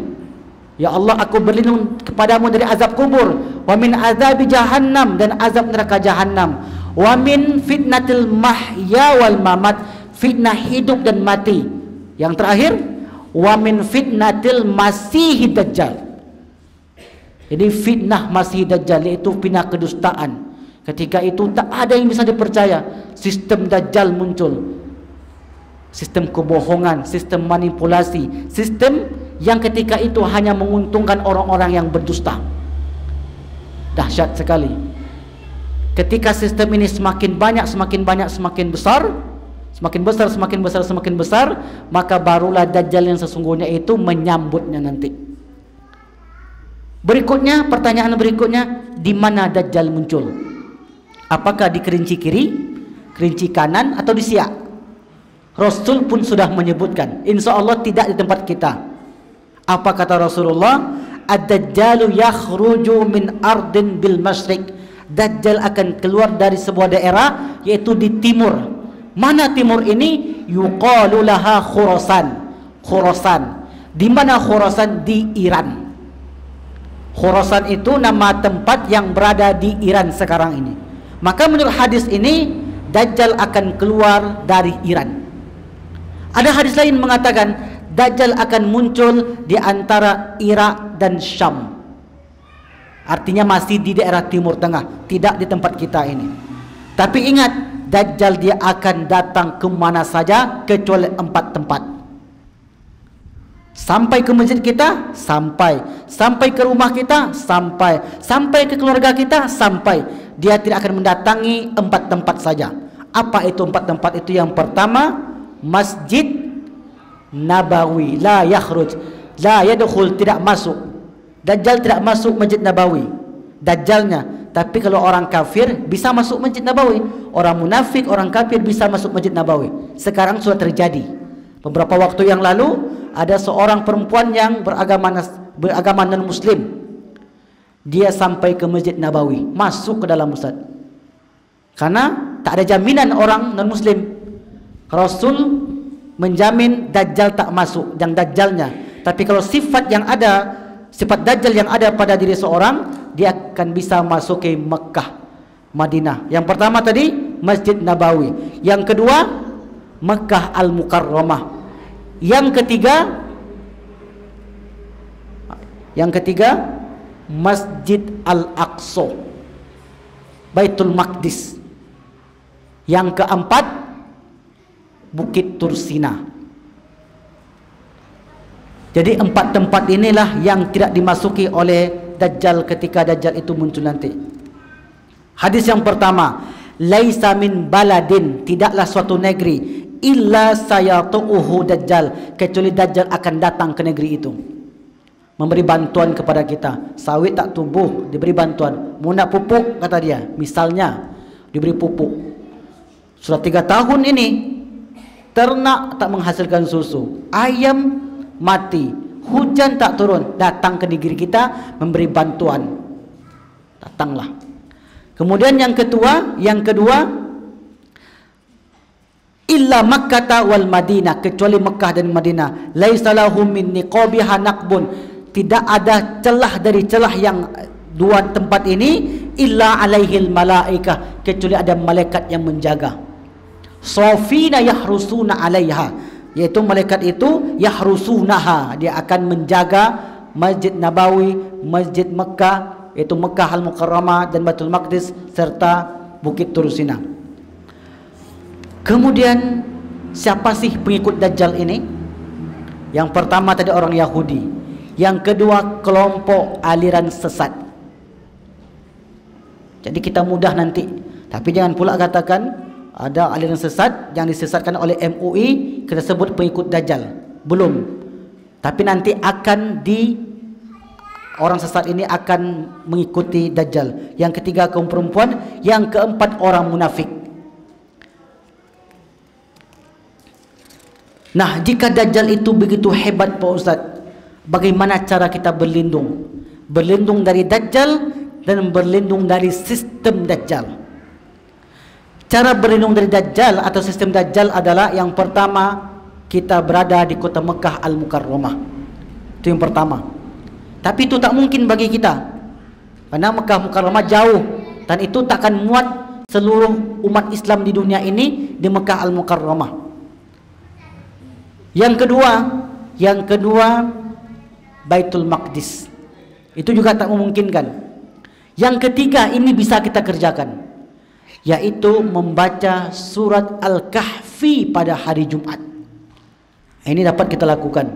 Ya Allah, aku berlindung kepadamu dari azab kubur, wa min azabi jahannam, dan azab neraka jahannam, wa min fitnatil mahya wal mamat, fitnah hidup dan mati. Yang terakhir, wa min fitnatil masihid dajjal. Jadi fitnah masih dajjal, yaitu fitnah kedustaan. Ketika itu tak ada yang bisa dipercaya. Sistem Dajjal muncul, sistem kebohongan, sistem manipulasi, sistem yang ketika itu hanya menguntungkan orang-orang yang berdusta. Dahsyat sekali. Ketika sistem ini semakin banyak, semakin besar, semakin besar, maka barulah Dajjal yang sesungguhnya itu menyambutnya nanti. Berikutnya, pertanyaan berikutnya, di mana Dajjal muncul? Apakah di kerinci kiri, kerinci kanan, atau di siak? Rasul pun sudah menyebutkan, insya Allah tidak di tempat kita. Apa kata Rasulullah? Ad-Dajjalu yakhruju min ardin bil masyriq. Dajjal akan keluar dari sebuah daerah, yaitu di timur. Mana timur ini? Yuqalu laha Khurasan. Khurasan. Di mana Khurasan? Di Iran. Khurasan itu nama tempat yang berada di Iran sekarang ini. Maka menurut hadis ini, Dajjal akan keluar dari Iran. Ada hadis lain mengatakan Dajjal akan muncul di antara Irak dan Syam. Artinya masih di daerah Timur Tengah, tidak di tempat kita ini. Tapi ingat, Dajjal dia akan datang kemana saja kecuali 4 tempat. Sampai ke masjid kita, sampai ke rumah kita, sampai ke keluarga kita, sampai. Dia tidak akan mendatangi 4 tempat saja. Apa itu 4 tempat itu? Yang pertama, Masjid Nabawi, la yakhruj, la yadkhul, tidak masuk. Dajjal tidak masuk Masjid Nabawi, Dajjalnya. Tapi kalau orang kafir bisa masuk Masjid Nabawi. Orang munafik, orang kafir bisa masuk Masjid Nabawi. Sekarang sudah terjadi. Beberapa waktu yang lalu ada seorang perempuan yang beragama non muslim dia sampai ke Masjid Nabawi, masuk ke dalam Ustaz. Karena tak ada jaminan orang non-muslim. Rasul menjamin Dajjal tak masuk, yang Dajjalnya. Tapi kalau sifat yang ada, sifat Dajjal yang ada pada diri seorang, dia akan bisa masuk ke Mekah, Madinah. Yang pertama tadi Masjid Nabawi, yang kedua Mekah Al-Mukarramah, yang ketiga Masjid Al-Aqsa, Baitul Maqdis, yang keempat Bukit Tursina. Jadi 4 tempat inilah yang tidak dimasuki oleh Dajjal ketika Dajjal itu muncul nanti. Hadis yang pertama, laisa min baladin, tidaklah suatu negeri, illa sayatu'uhu Dajjal, kecuali Dajjal akan datang ke negeri itu, memberi bantuan kepada kita. Sawit tak tumbuh, diberi bantuan. Mau nak pupuk, kata dia, misalnya diberi pupuk. Sudah 3 tahun ini ternak tak menghasilkan susu, ayam mati, hujan tak turun, datang ke negeri kita memberi bantuan. Datanglah. Kemudian yang kedua illa Makkah wal Madinah, kecuali Mekah dan Madinah, laisa lahum min niqabiha naqbun, tidak ada celah dari celah yang 2 tempat ini, illa alaihil malaikah, kecuali ada malaikat yang menjaga. Sofina yahrusuna alaiha, yaitu malaikat itu yahrusunaha, dia akan menjaga Masjid Nabawi, Masjid Mekah, yaitu Mekah Al-Mukarramah dan Baitul Maqdis serta Bukit Tursina. Kemudian siapa sih pengikut Dajjal ini? Yang pertama tadi orang Yahudi, yang kedua kelompok aliran sesat. Jadi kita mudah nanti, tapi jangan pula katakan ada aliran sesat yang disesatkan oleh MUI kita sebut pengikut Dajjal. Belum. Tapi nanti akan orang sesat ini akan mengikuti Dajjal. Yang ketiga kaum perempuan, yang keempat orang munafik. Nah, jika Dajjal itu begitu hebat Pak Ustaz, bagaimana cara kita berlindung? Berlindung dari Dajjal dan berlindung dari sistem Dajjal. Cara berlindung dari Dajjal atau sistem Dajjal adalah, yang pertama, kita berada di kota Mekah Al-Mukarramah. Itu yang pertama. Tapi itu tak mungkin bagi kita, karena Mekah Mukarramah jauh, dan itu takkan muat seluruh umat Islam di dunia ini di Mekah Al-Mukarramah. Yang kedua Baitul Maqdis. Itu juga tak memungkinkan. Yang ketiga ini bisa kita kerjakan, yaitu membaca surat Al-Kahfi pada hari Jumat. Ini dapat kita lakukan.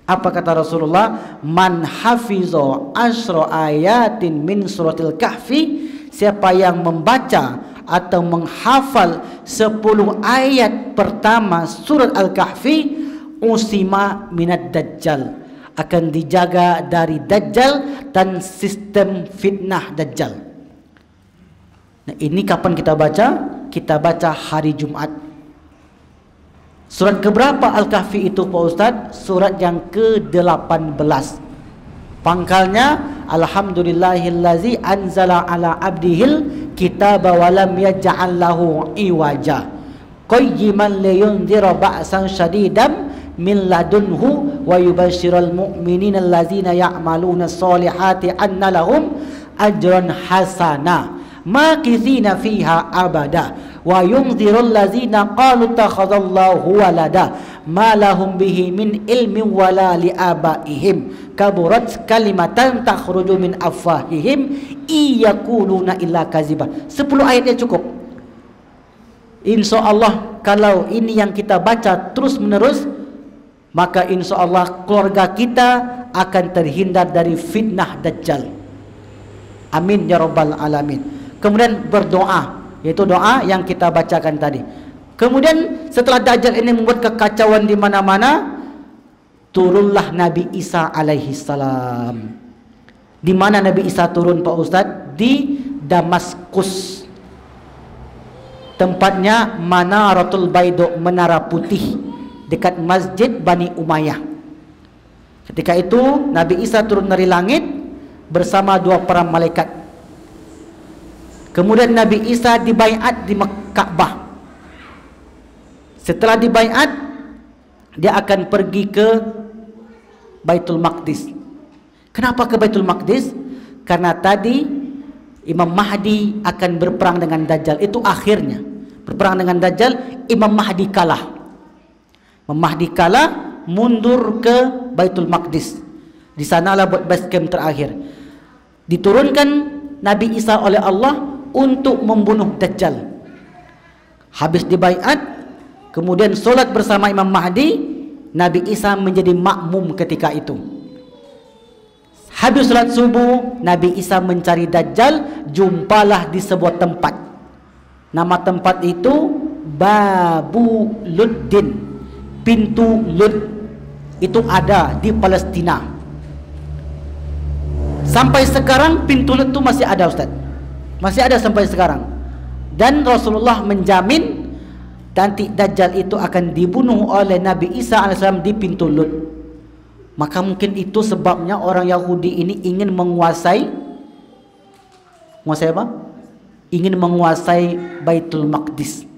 Apa kata Rasulullah? Man hafizo asyra ayatin min suratil kahfi, siapa yang membaca atau menghafal 10 ayat pertama surat Al-Kahfi, usima minad Dajjal, akan dijaga dari Dajjal dan sistem fitnah Dajjal. Nah, ini kapan kita baca? Kita baca hari Jumat. Surat keberapa Al-Kahfi itu Pak Ustaz? Surat yang ke-18. Pangkalnya Alhamdulillahillazi anzala ala abdihil kitaba wa lam yaj'al lahu iwaja qayyiman liyunzira ba'san syadidan min ladunhu wa yubashshiral mu'minina allazina ya'maluna sholihati anna lahum ajran hasana makithina fiha abada wa yunzirul ladzina qalu takhadallahu walada ma lahum bihi min ilmin wala liabaihim kaburat kalimatan takhruju min afwahihim iyaquluna illa kaziba. 10 ayatnya cukup. Insyaallah kalau ini yang kita baca terus menerus, maka insyaallah keluarga kita akan terhindar dari fitnah Dajjal. Amin ya rabbal alamin. Kemudian berdoa, yaitu doa yang kita bacakan tadi. Kemudian setelah Dajjal ini membuat kekacauan di mana-mana, turunlah Nabi Isa alaihi salam. Di mana Nabi Isa turun Pak Ustadz? Di Damaskus. Tempatnya Manaratul Baidok, menara putih, dekat Masjid Bani Umayyah. Ketika itu Nabi Isa turun dari langit, bersama 2 para malaikat. Kemudian Nabi Isa dibaiat di Ka'bah. Setelah dibaiat, dia akan pergi ke Baitul Maqdis. Kenapa ke Baitul Maqdis? Karena tadi Imam Mahdi akan berperang dengan Dajjal. Itu akhirnya berperang dengan Dajjal. Imam Mahdi kalah. Imam Mahdi kalah, mundur ke Baitul Maqdis. Di sanalah buat base camp terakhir. Diturunkan Nabi Isa oleh Allah untuk membunuh Dajjal. Habis dibaiat, kemudian solat bersama Imam Mahdi, Nabi Isa menjadi makmum ketika itu. Habis solat subuh, Nabi Isa mencari Dajjal, jumpalah di sebuah tempat. Nama tempat itu Babu Luddin, pintu Lud. Itu ada di Palestina. Sampai sekarang pintu Lud itu masih ada, Ustaz. Masih ada sampai sekarang. Dan Rasulullah menjamin nanti Dajjal itu akan dibunuh oleh Nabi Isa AS di pintu Lud. Maka mungkin itu sebabnya orang Yahudi ini ingin menguasai apa? Ingin menguasai Baitul Maqdis.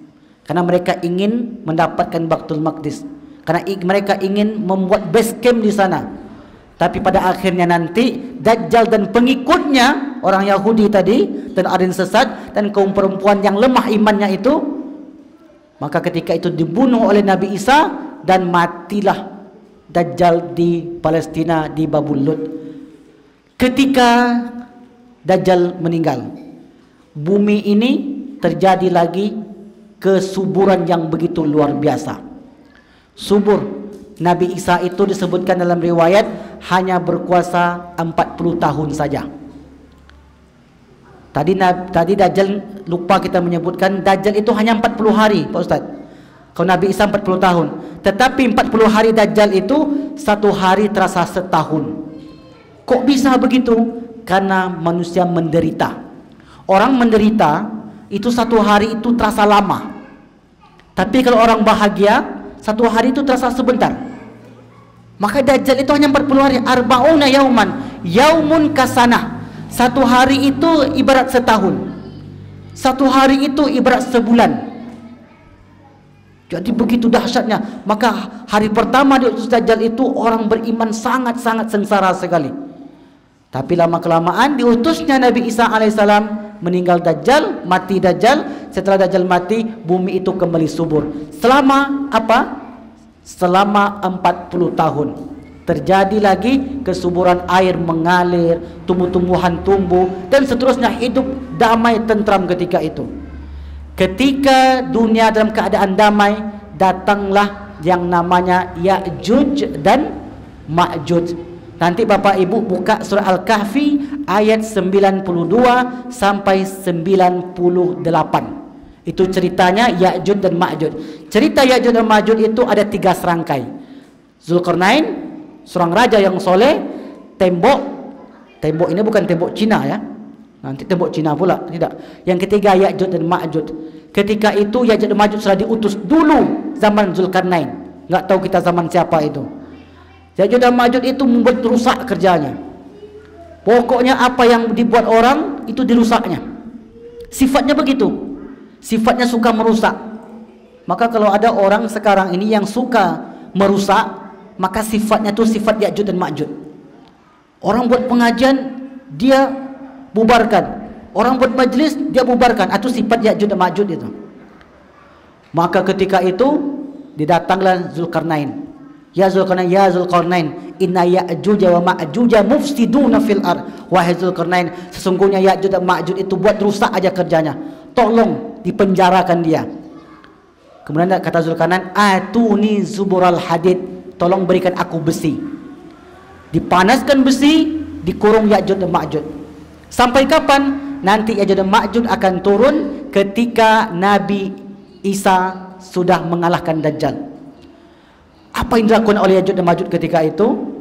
Karena mereka ingin mendapatkan Baitul Maqdis. Karena mereka ingin membuat base camp di sana. Tapi pada akhirnya nanti Dajjal dan pengikutnya, orang Yahudi tadi dan orang sesat dan kaum perempuan yang lemah imannya itu, maka ketika itu dibunuh oleh Nabi Isa dan matilah Dajjal di Palestina di Babul Lud. Ketika Dajjal meninggal, bumi ini terjadi lagi kesuburan yang begitu luar biasa. Subur. Nabi Isa itu disebutkan dalam riwayat hanya berkuasa 40 tahun saja. Tadi Dajjal, lupa kita menyebutkan, Dajjal itu hanya 40 hari Pak Ustaz. Kalau Nabi Isa 40 tahun. Tetapi 40 hari Dajjal itu 1 hari terasa setahun. Kok bisa begitu? Karena manusia menderita. Orang menderita itu 1 hari itu terasa lama. Tapi kalau orang bahagia, 1 hari itu terasa sebentar. Maka Dajjal itu hanya 40 hari. Arba'una yauman, yaumun kasanah. 1 hari itu ibarat setahun. 1 hari itu ibarat sebulan. Jadi begitu dahsyatnya. Maka hari pertama diutus Dajjal itu orang beriman sangat-sangat sengsara sekali. Tapi lama-kelamaan diutusnya Nabi Isa alaihissalam, meninggal Dajjal, mati Dajjal. Setelah Dajjal mati, bumi itu kembali subur. Selama apa? Selama 40 tahun. Terjadi lagi kesuburan, air mengalir, tumbuh-tumbuhan tumbuh, dan seterusnya, hidup damai tentram ketika itu. Ketika dunia dalam keadaan damai, datanglah yang namanya Ya'juj dan Ma'juj. Nanti Bapak Ibu buka surah Al-Kahfi ayat 92 sampai 98. Itu ceritanya Ya'juj dan Ma'juj. Cerita Ya'juj dan Ma'juj itu ada 3 serangkai. Zulkarnain, seorang raja yang soleh. Tembok ini bukan tembok Cina ya. Nanti tembok Cina pula, tidak. Yang ketiga Ya'juj dan Ma'juj. Ketika itu Ya'juj dan Ma'juj sudah diutus dulu zaman Zulkarnain. Enggak tahu kita zaman siapa itu. Ya'juj dan Ma'juj itu membuat rusak kerjanya. Pokoknya apa yang dibuat orang itu dirusaknya. Sifatnya begitu. Sifatnya suka merusak. Maka kalau ada orang sekarang ini yang suka merusak, maka sifatnya itu sifat Ya'juj dan Ma'juj. Orang buat pengajian, dia bubarkan. Orang buat majlis, dia bubarkan. Itu sifat Ya'juj dan Ma'juj itu. Maka ketika itu didatanglah Zulkarnain. Ya Zulkarnain, inna Ya'juj wa Ma'juj mufsiduna fil ard. Wahai Zulkarnain, sesungguhnya Ya'juj dan Ma'juj itu buat rusak aja kerjanya. Tolong dipenjarakan dia. Kemudian kata Zulkarnain, atuni zubural hadid, tolong berikan aku besi. Dipanaskan besi, dikurung Ya'juj dan Ma'juj. Sampai kapan? Nanti Ya'juj dan Ma'juj akan turun ketika Nabi Isa sudah mengalahkan Dajjal. Apa yang dilakukan oleh Ya'juj dan Ma'juj ketika itu?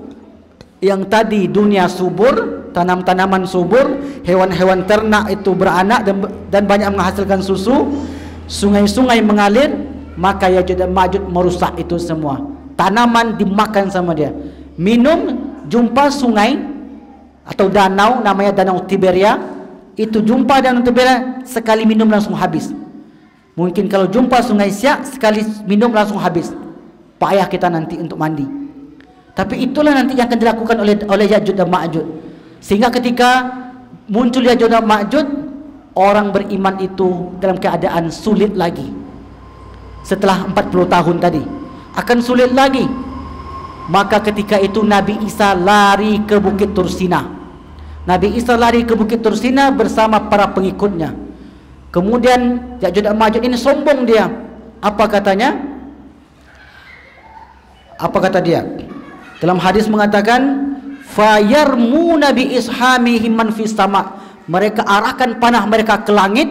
Yang tadi dunia subur, tanam-tanaman subur, hewan-hewan ternak itu beranak dan banyak menghasilkan susu, sungai-sungai mengalir, maka Ya'juj dan Ma'juj merusak itu semua. Tanaman dimakan sama dia. Minum, jumpa sungai, atau danau, namanya Danau Tiberia. Itu jumpa Danau Tiberia, sekali minum langsung habis. Mungkin kalau jumpa Sungai Siak, sekali minum langsung habis. Payah kita nanti untuk mandi. Tapi itulah nanti yang akan dilakukan oleh Ya'juj dan Ma'juj. Sehingga ketika muncul Ya'juj dan Ma'juj, orang beriman itu dalam keadaan sulit lagi. Setelah 40 tahun tadi akan sulit lagi. Maka ketika itu Nabi Isa lari ke Bukit Tursina. Nabi Isa lari ke Bukit Tursina bersama para pengikutnya. Kemudian Ya'juj dan Ma'juj ini sombong dia. Apa katanya? Apa kata dia? Dalam hadis mengatakan, fayarmuna bi ishamihim man fis sama. Mereka arahkan panah mereka ke langit,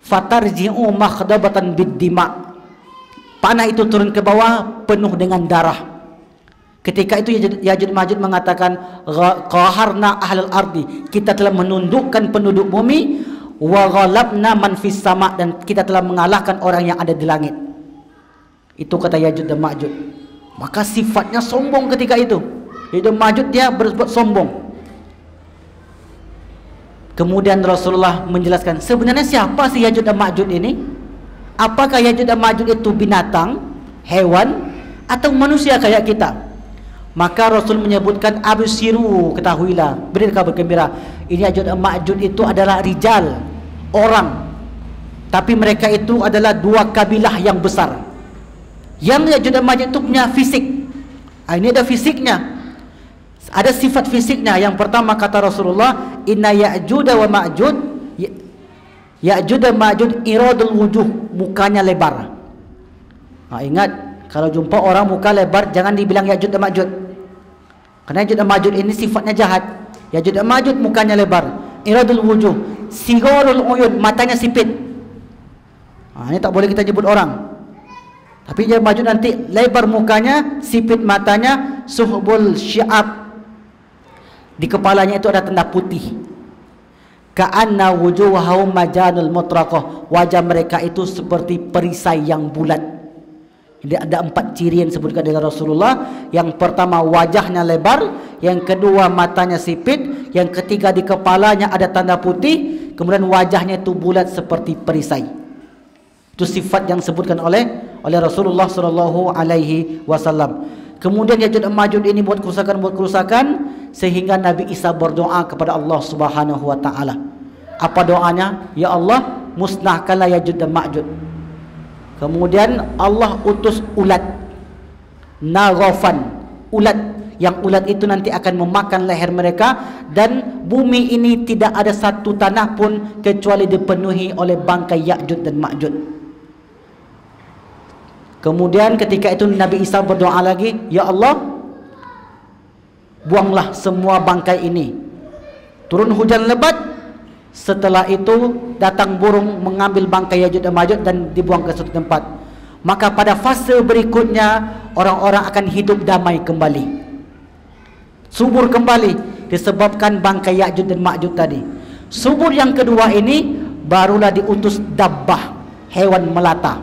fatarji'u makhdabatan bid-dima. Panah itu turun ke bawah penuh dengan darah. Ketika itu Ya'juj Ma'juj mengatakan, qaharna ahlal ardi, kita telah menundukkan penduduk bumi, wa ghalabna man fis sama, dan kita telah mengalahkan orang yang ada di langit. Itu kata Ya'juj dan Ma'juj. Maka sifatnya sombong ketika itu. Ya'juj dan Ma'juj dia berbuat sombong. Kemudian Rasulullah menjelaskan, sebenarnya siapa sih Ya'juj dan Ma'juj ini? Apakah Ya'juj dan Ma'juj itu binatang, hewan, atau manusia kayak kita? Maka Rasul menyebutkan, absiru, ketahuilah, beri kabar gembira, ini Ya'juj dan Ma'juj itu adalah rijal, orang. Tapi mereka itu adalah dua kabilah yang besar. Yang Ya'juj dan Ma'juj itu punya fisik. Ini ada fisiknya, ada sifat fisiknya. Yang pertama kata Rasulullah, inna Ya'juj wa Ma'juj, Ya'juj dan Ma'juj iradul wujuh, mukanya lebar. Ingat, kalau jumpa orang muka lebar, jangan dibilang Ya'juj dan Ma'juj. Karena Ya'juj dan Ma'juj ini sifatnya jahat. Ya'juj dan Ma'juj mukanya lebar, iradul wujuh, sigharul uyun, matanya sipit. Ini tak boleh kita nyebut orang. Tapi Ya'juj dan Ma'juj nanti lebar mukanya, sipit matanya, suhbul syi'ab. Di kepalanya itu ada tanda putih. Ka'anna wujuhahum majanul mutraqah, wajah mereka itu seperti perisai yang bulat. Jadi ada 4 ciri yang disebutkan oleh Rasulullah. Yang pertama wajahnya lebar, yang kedua matanya sipit, yang ketiga di kepalanya ada tanda putih, kemudian wajahnya itu bulat seperti perisai. Itu sifat yang disebutkan oleh Rasulullah sallallahu alaihi wasallam. Kemudian Ya'juj dan Ma'juj ini buat kerusakan sehingga Nabi Isa berdoa kepada Allah Subhanahu wa taala. Apa doanya? Ya Allah, musnahkanlah Ya'juj dan Ma'juj. Kemudian Allah utus ulat, naghafan, ulat, yang ulat itu nanti akan memakan leher mereka, dan bumi ini tidak ada satu tanah pun kecuali dipenuhi oleh bangkai Ya'juj dan Ma'juj. Kemudian ketika itu Nabi Isa berdoa lagi, ya Allah, buanglah semua bangkai ini. Turun hujan lebat. Setelah itu datang burung mengambil bangkai Ya'juj dan Ma'juj dan dibuang ke suatu tempat. Maka pada fase berikutnya orang-orang akan hidup damai kembali, subur kembali, disebabkan bangkai Ya'juj dan Ma'juj tadi. Subur yang kedua ini barulah diutus dabbah, hewan melata.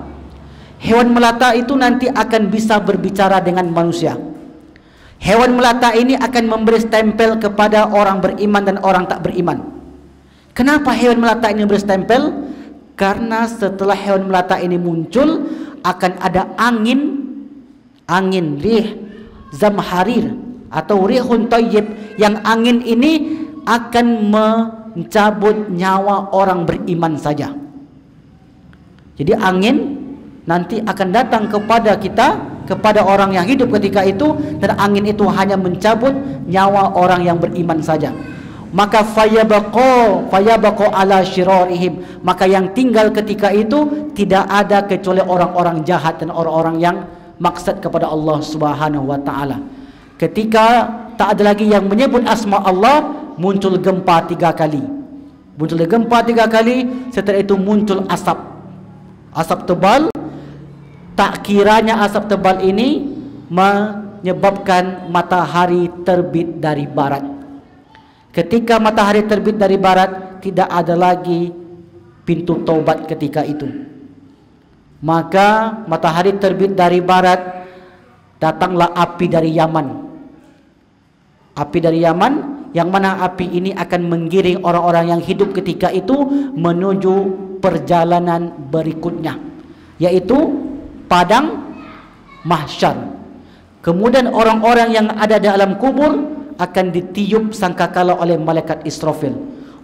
Hewan melata itu nanti akan bisa berbicara dengan manusia. Hewan melata ini akan memberi stempel kepada orang beriman dan orang tak beriman. Kenapa hewan melata ini berstempel? Karena setelah hewan melata ini muncul, akan ada angin rih zamharir atau rihun thayyib, yang angin ini akan mencabut nyawa orang beriman saja. Jadi angin nanti akan datang kepada kita, kepada orang yang hidup ketika itu, dan angin itu hanya mencabut nyawa orang yang beriman saja. Maka fayabaqo ala syirarihim, maka yang tinggal ketika itu tidak ada kecuali orang-orang jahat dan orang-orang yang maksud kepada Allah Subhanahu wa taala. Ketika tak ada lagi yang menyebut asma Allah, muncul gempa 3 kali. Muncul gempa 3 kali, setelah itu muncul asap. Asap tebal. Tak kiranya asap tebal ini menyebabkan matahari terbit dari barat. Ketika matahari terbit dari barat, tidak ada lagi pintu taubat ketika itu. Maka matahari terbit dari barat, datanglah api dari Yaman. Api dari Yaman yang mana api ini akan menggiring orang-orang yang hidup ketika itu menuju perjalanan berikutnya, yaitu padang mahsyar. Kemudian orang-orang yang ada dalam kubur akan ditiup sangkakala oleh malaikat Israfil.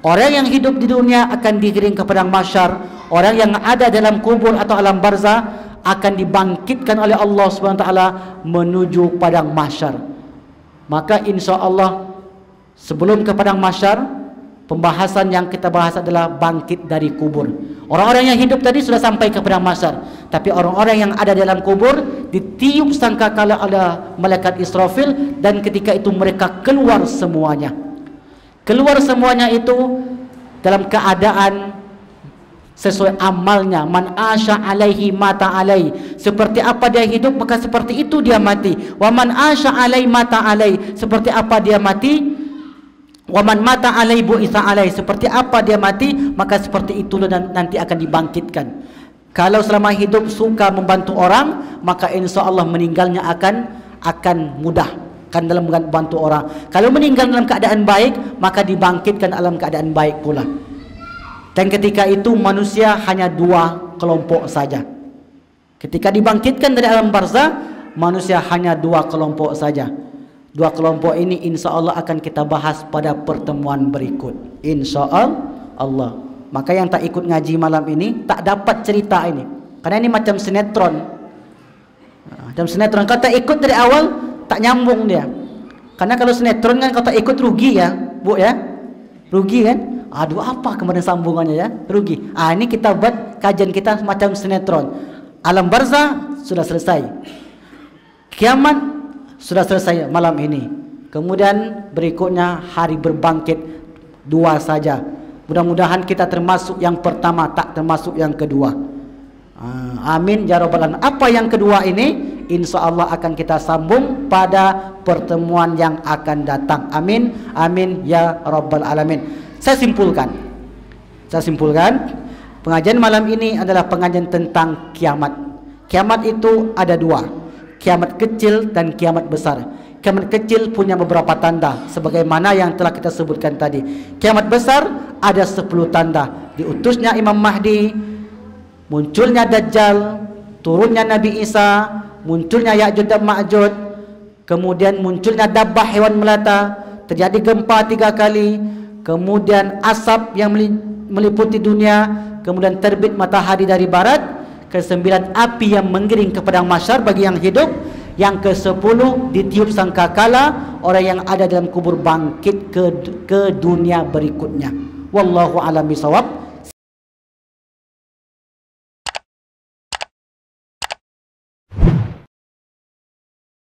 Orang yang hidup di dunia akan digiring ke padang mahsyar. Orang yang ada dalam kubur atau alam barzah akan dibangkitkan oleh Allah SWT menuju padang mahsyar. Maka insya Allah sebelum ke padang mahsyar, pembahasan yang kita bahas adalah bangkit dari kubur. Orang-orang yang hidup tadi sudah sampai ke padang mahsyar, tapi orang-orang yang ada dalam kubur ditiup sangkakala oleh malaikat Israfil, dan ketika itu mereka keluar semuanya. Keluar semuanya itu dalam keadaan sesuai amalnya. Man asya alaihi mata alaihi. Seperti apa dia hidup, maka seperti itu dia mati. Wa man asya alaihi mata alaihi. Seperti apa dia mati, wa man mata alaihi bu'itsa alaihi. Seperti apa dia mati, maka seperti itulah nanti akan dibangkitkan. Kalau selama hidup suka membantu orang, maka insya Allah meninggalnya akan mudah kan dalam membantu orang. Kalau meninggal dalam keadaan baik, maka dibangkitkan dalam keadaan baik pula. Dan ketika itu manusia hanya dua kelompok saja. Ketika dibangkitkan dari alam barzah, manusia hanya dua kelompok saja. Dua kelompok ini insya Allah akan kita bahas pada pertemuan berikut, insya Allah. Maka yang tak ikut ngaji malam ini tak dapat cerita ini, karena ini macam sinetron. Macam sinetron, kalau tak ikut dari awal tak nyambung dia. Karena kalau sinetron kan kalau tak ikut rugi ya, Bu ya. Rugi kan? Aduh, apa kemarin sambungannya ya? Rugi. Ini kita buat kajian kita macam sinetron. Alam barzah sudah selesai. Kiamat sudah selesai malam ini. Kemudian berikutnya hari berbangkit, dua saja. Mudah-mudahan kita termasuk yang pertama, tak termasuk yang kedua. Amin ya rabbal alamin. Apa yang kedua ini? Insya Allah akan kita sambung pada pertemuan yang akan datang. Amin, amin ya rabbal alamin. Saya simpulkan, pengajian malam ini adalah pengajian tentang kiamat. Kiamat itu ada dua, kiamat kecil dan kiamat besar. Kiamat kecil punya beberapa tanda, sebagaimana yang telah kita sebutkan tadi. Kiamat besar ada 10 tanda. Diutusnya Imam Mahdi, munculnya Dajjal, turunnya Nabi Isa, munculnya Ya'juj dan Ma'juj, kemudian munculnya dabbah hewan melata, terjadi gempa 3 kali, kemudian asap yang meliputi dunia, kemudian terbit matahari dari barat, ke-9 api yang menggiring ke padang mahsyar bagi yang hidup, yang ke-10 ditiup sangkakala orang yang ada dalam kubur bangkit ke dunia berikutnya. Wallahu a'lam bishawab.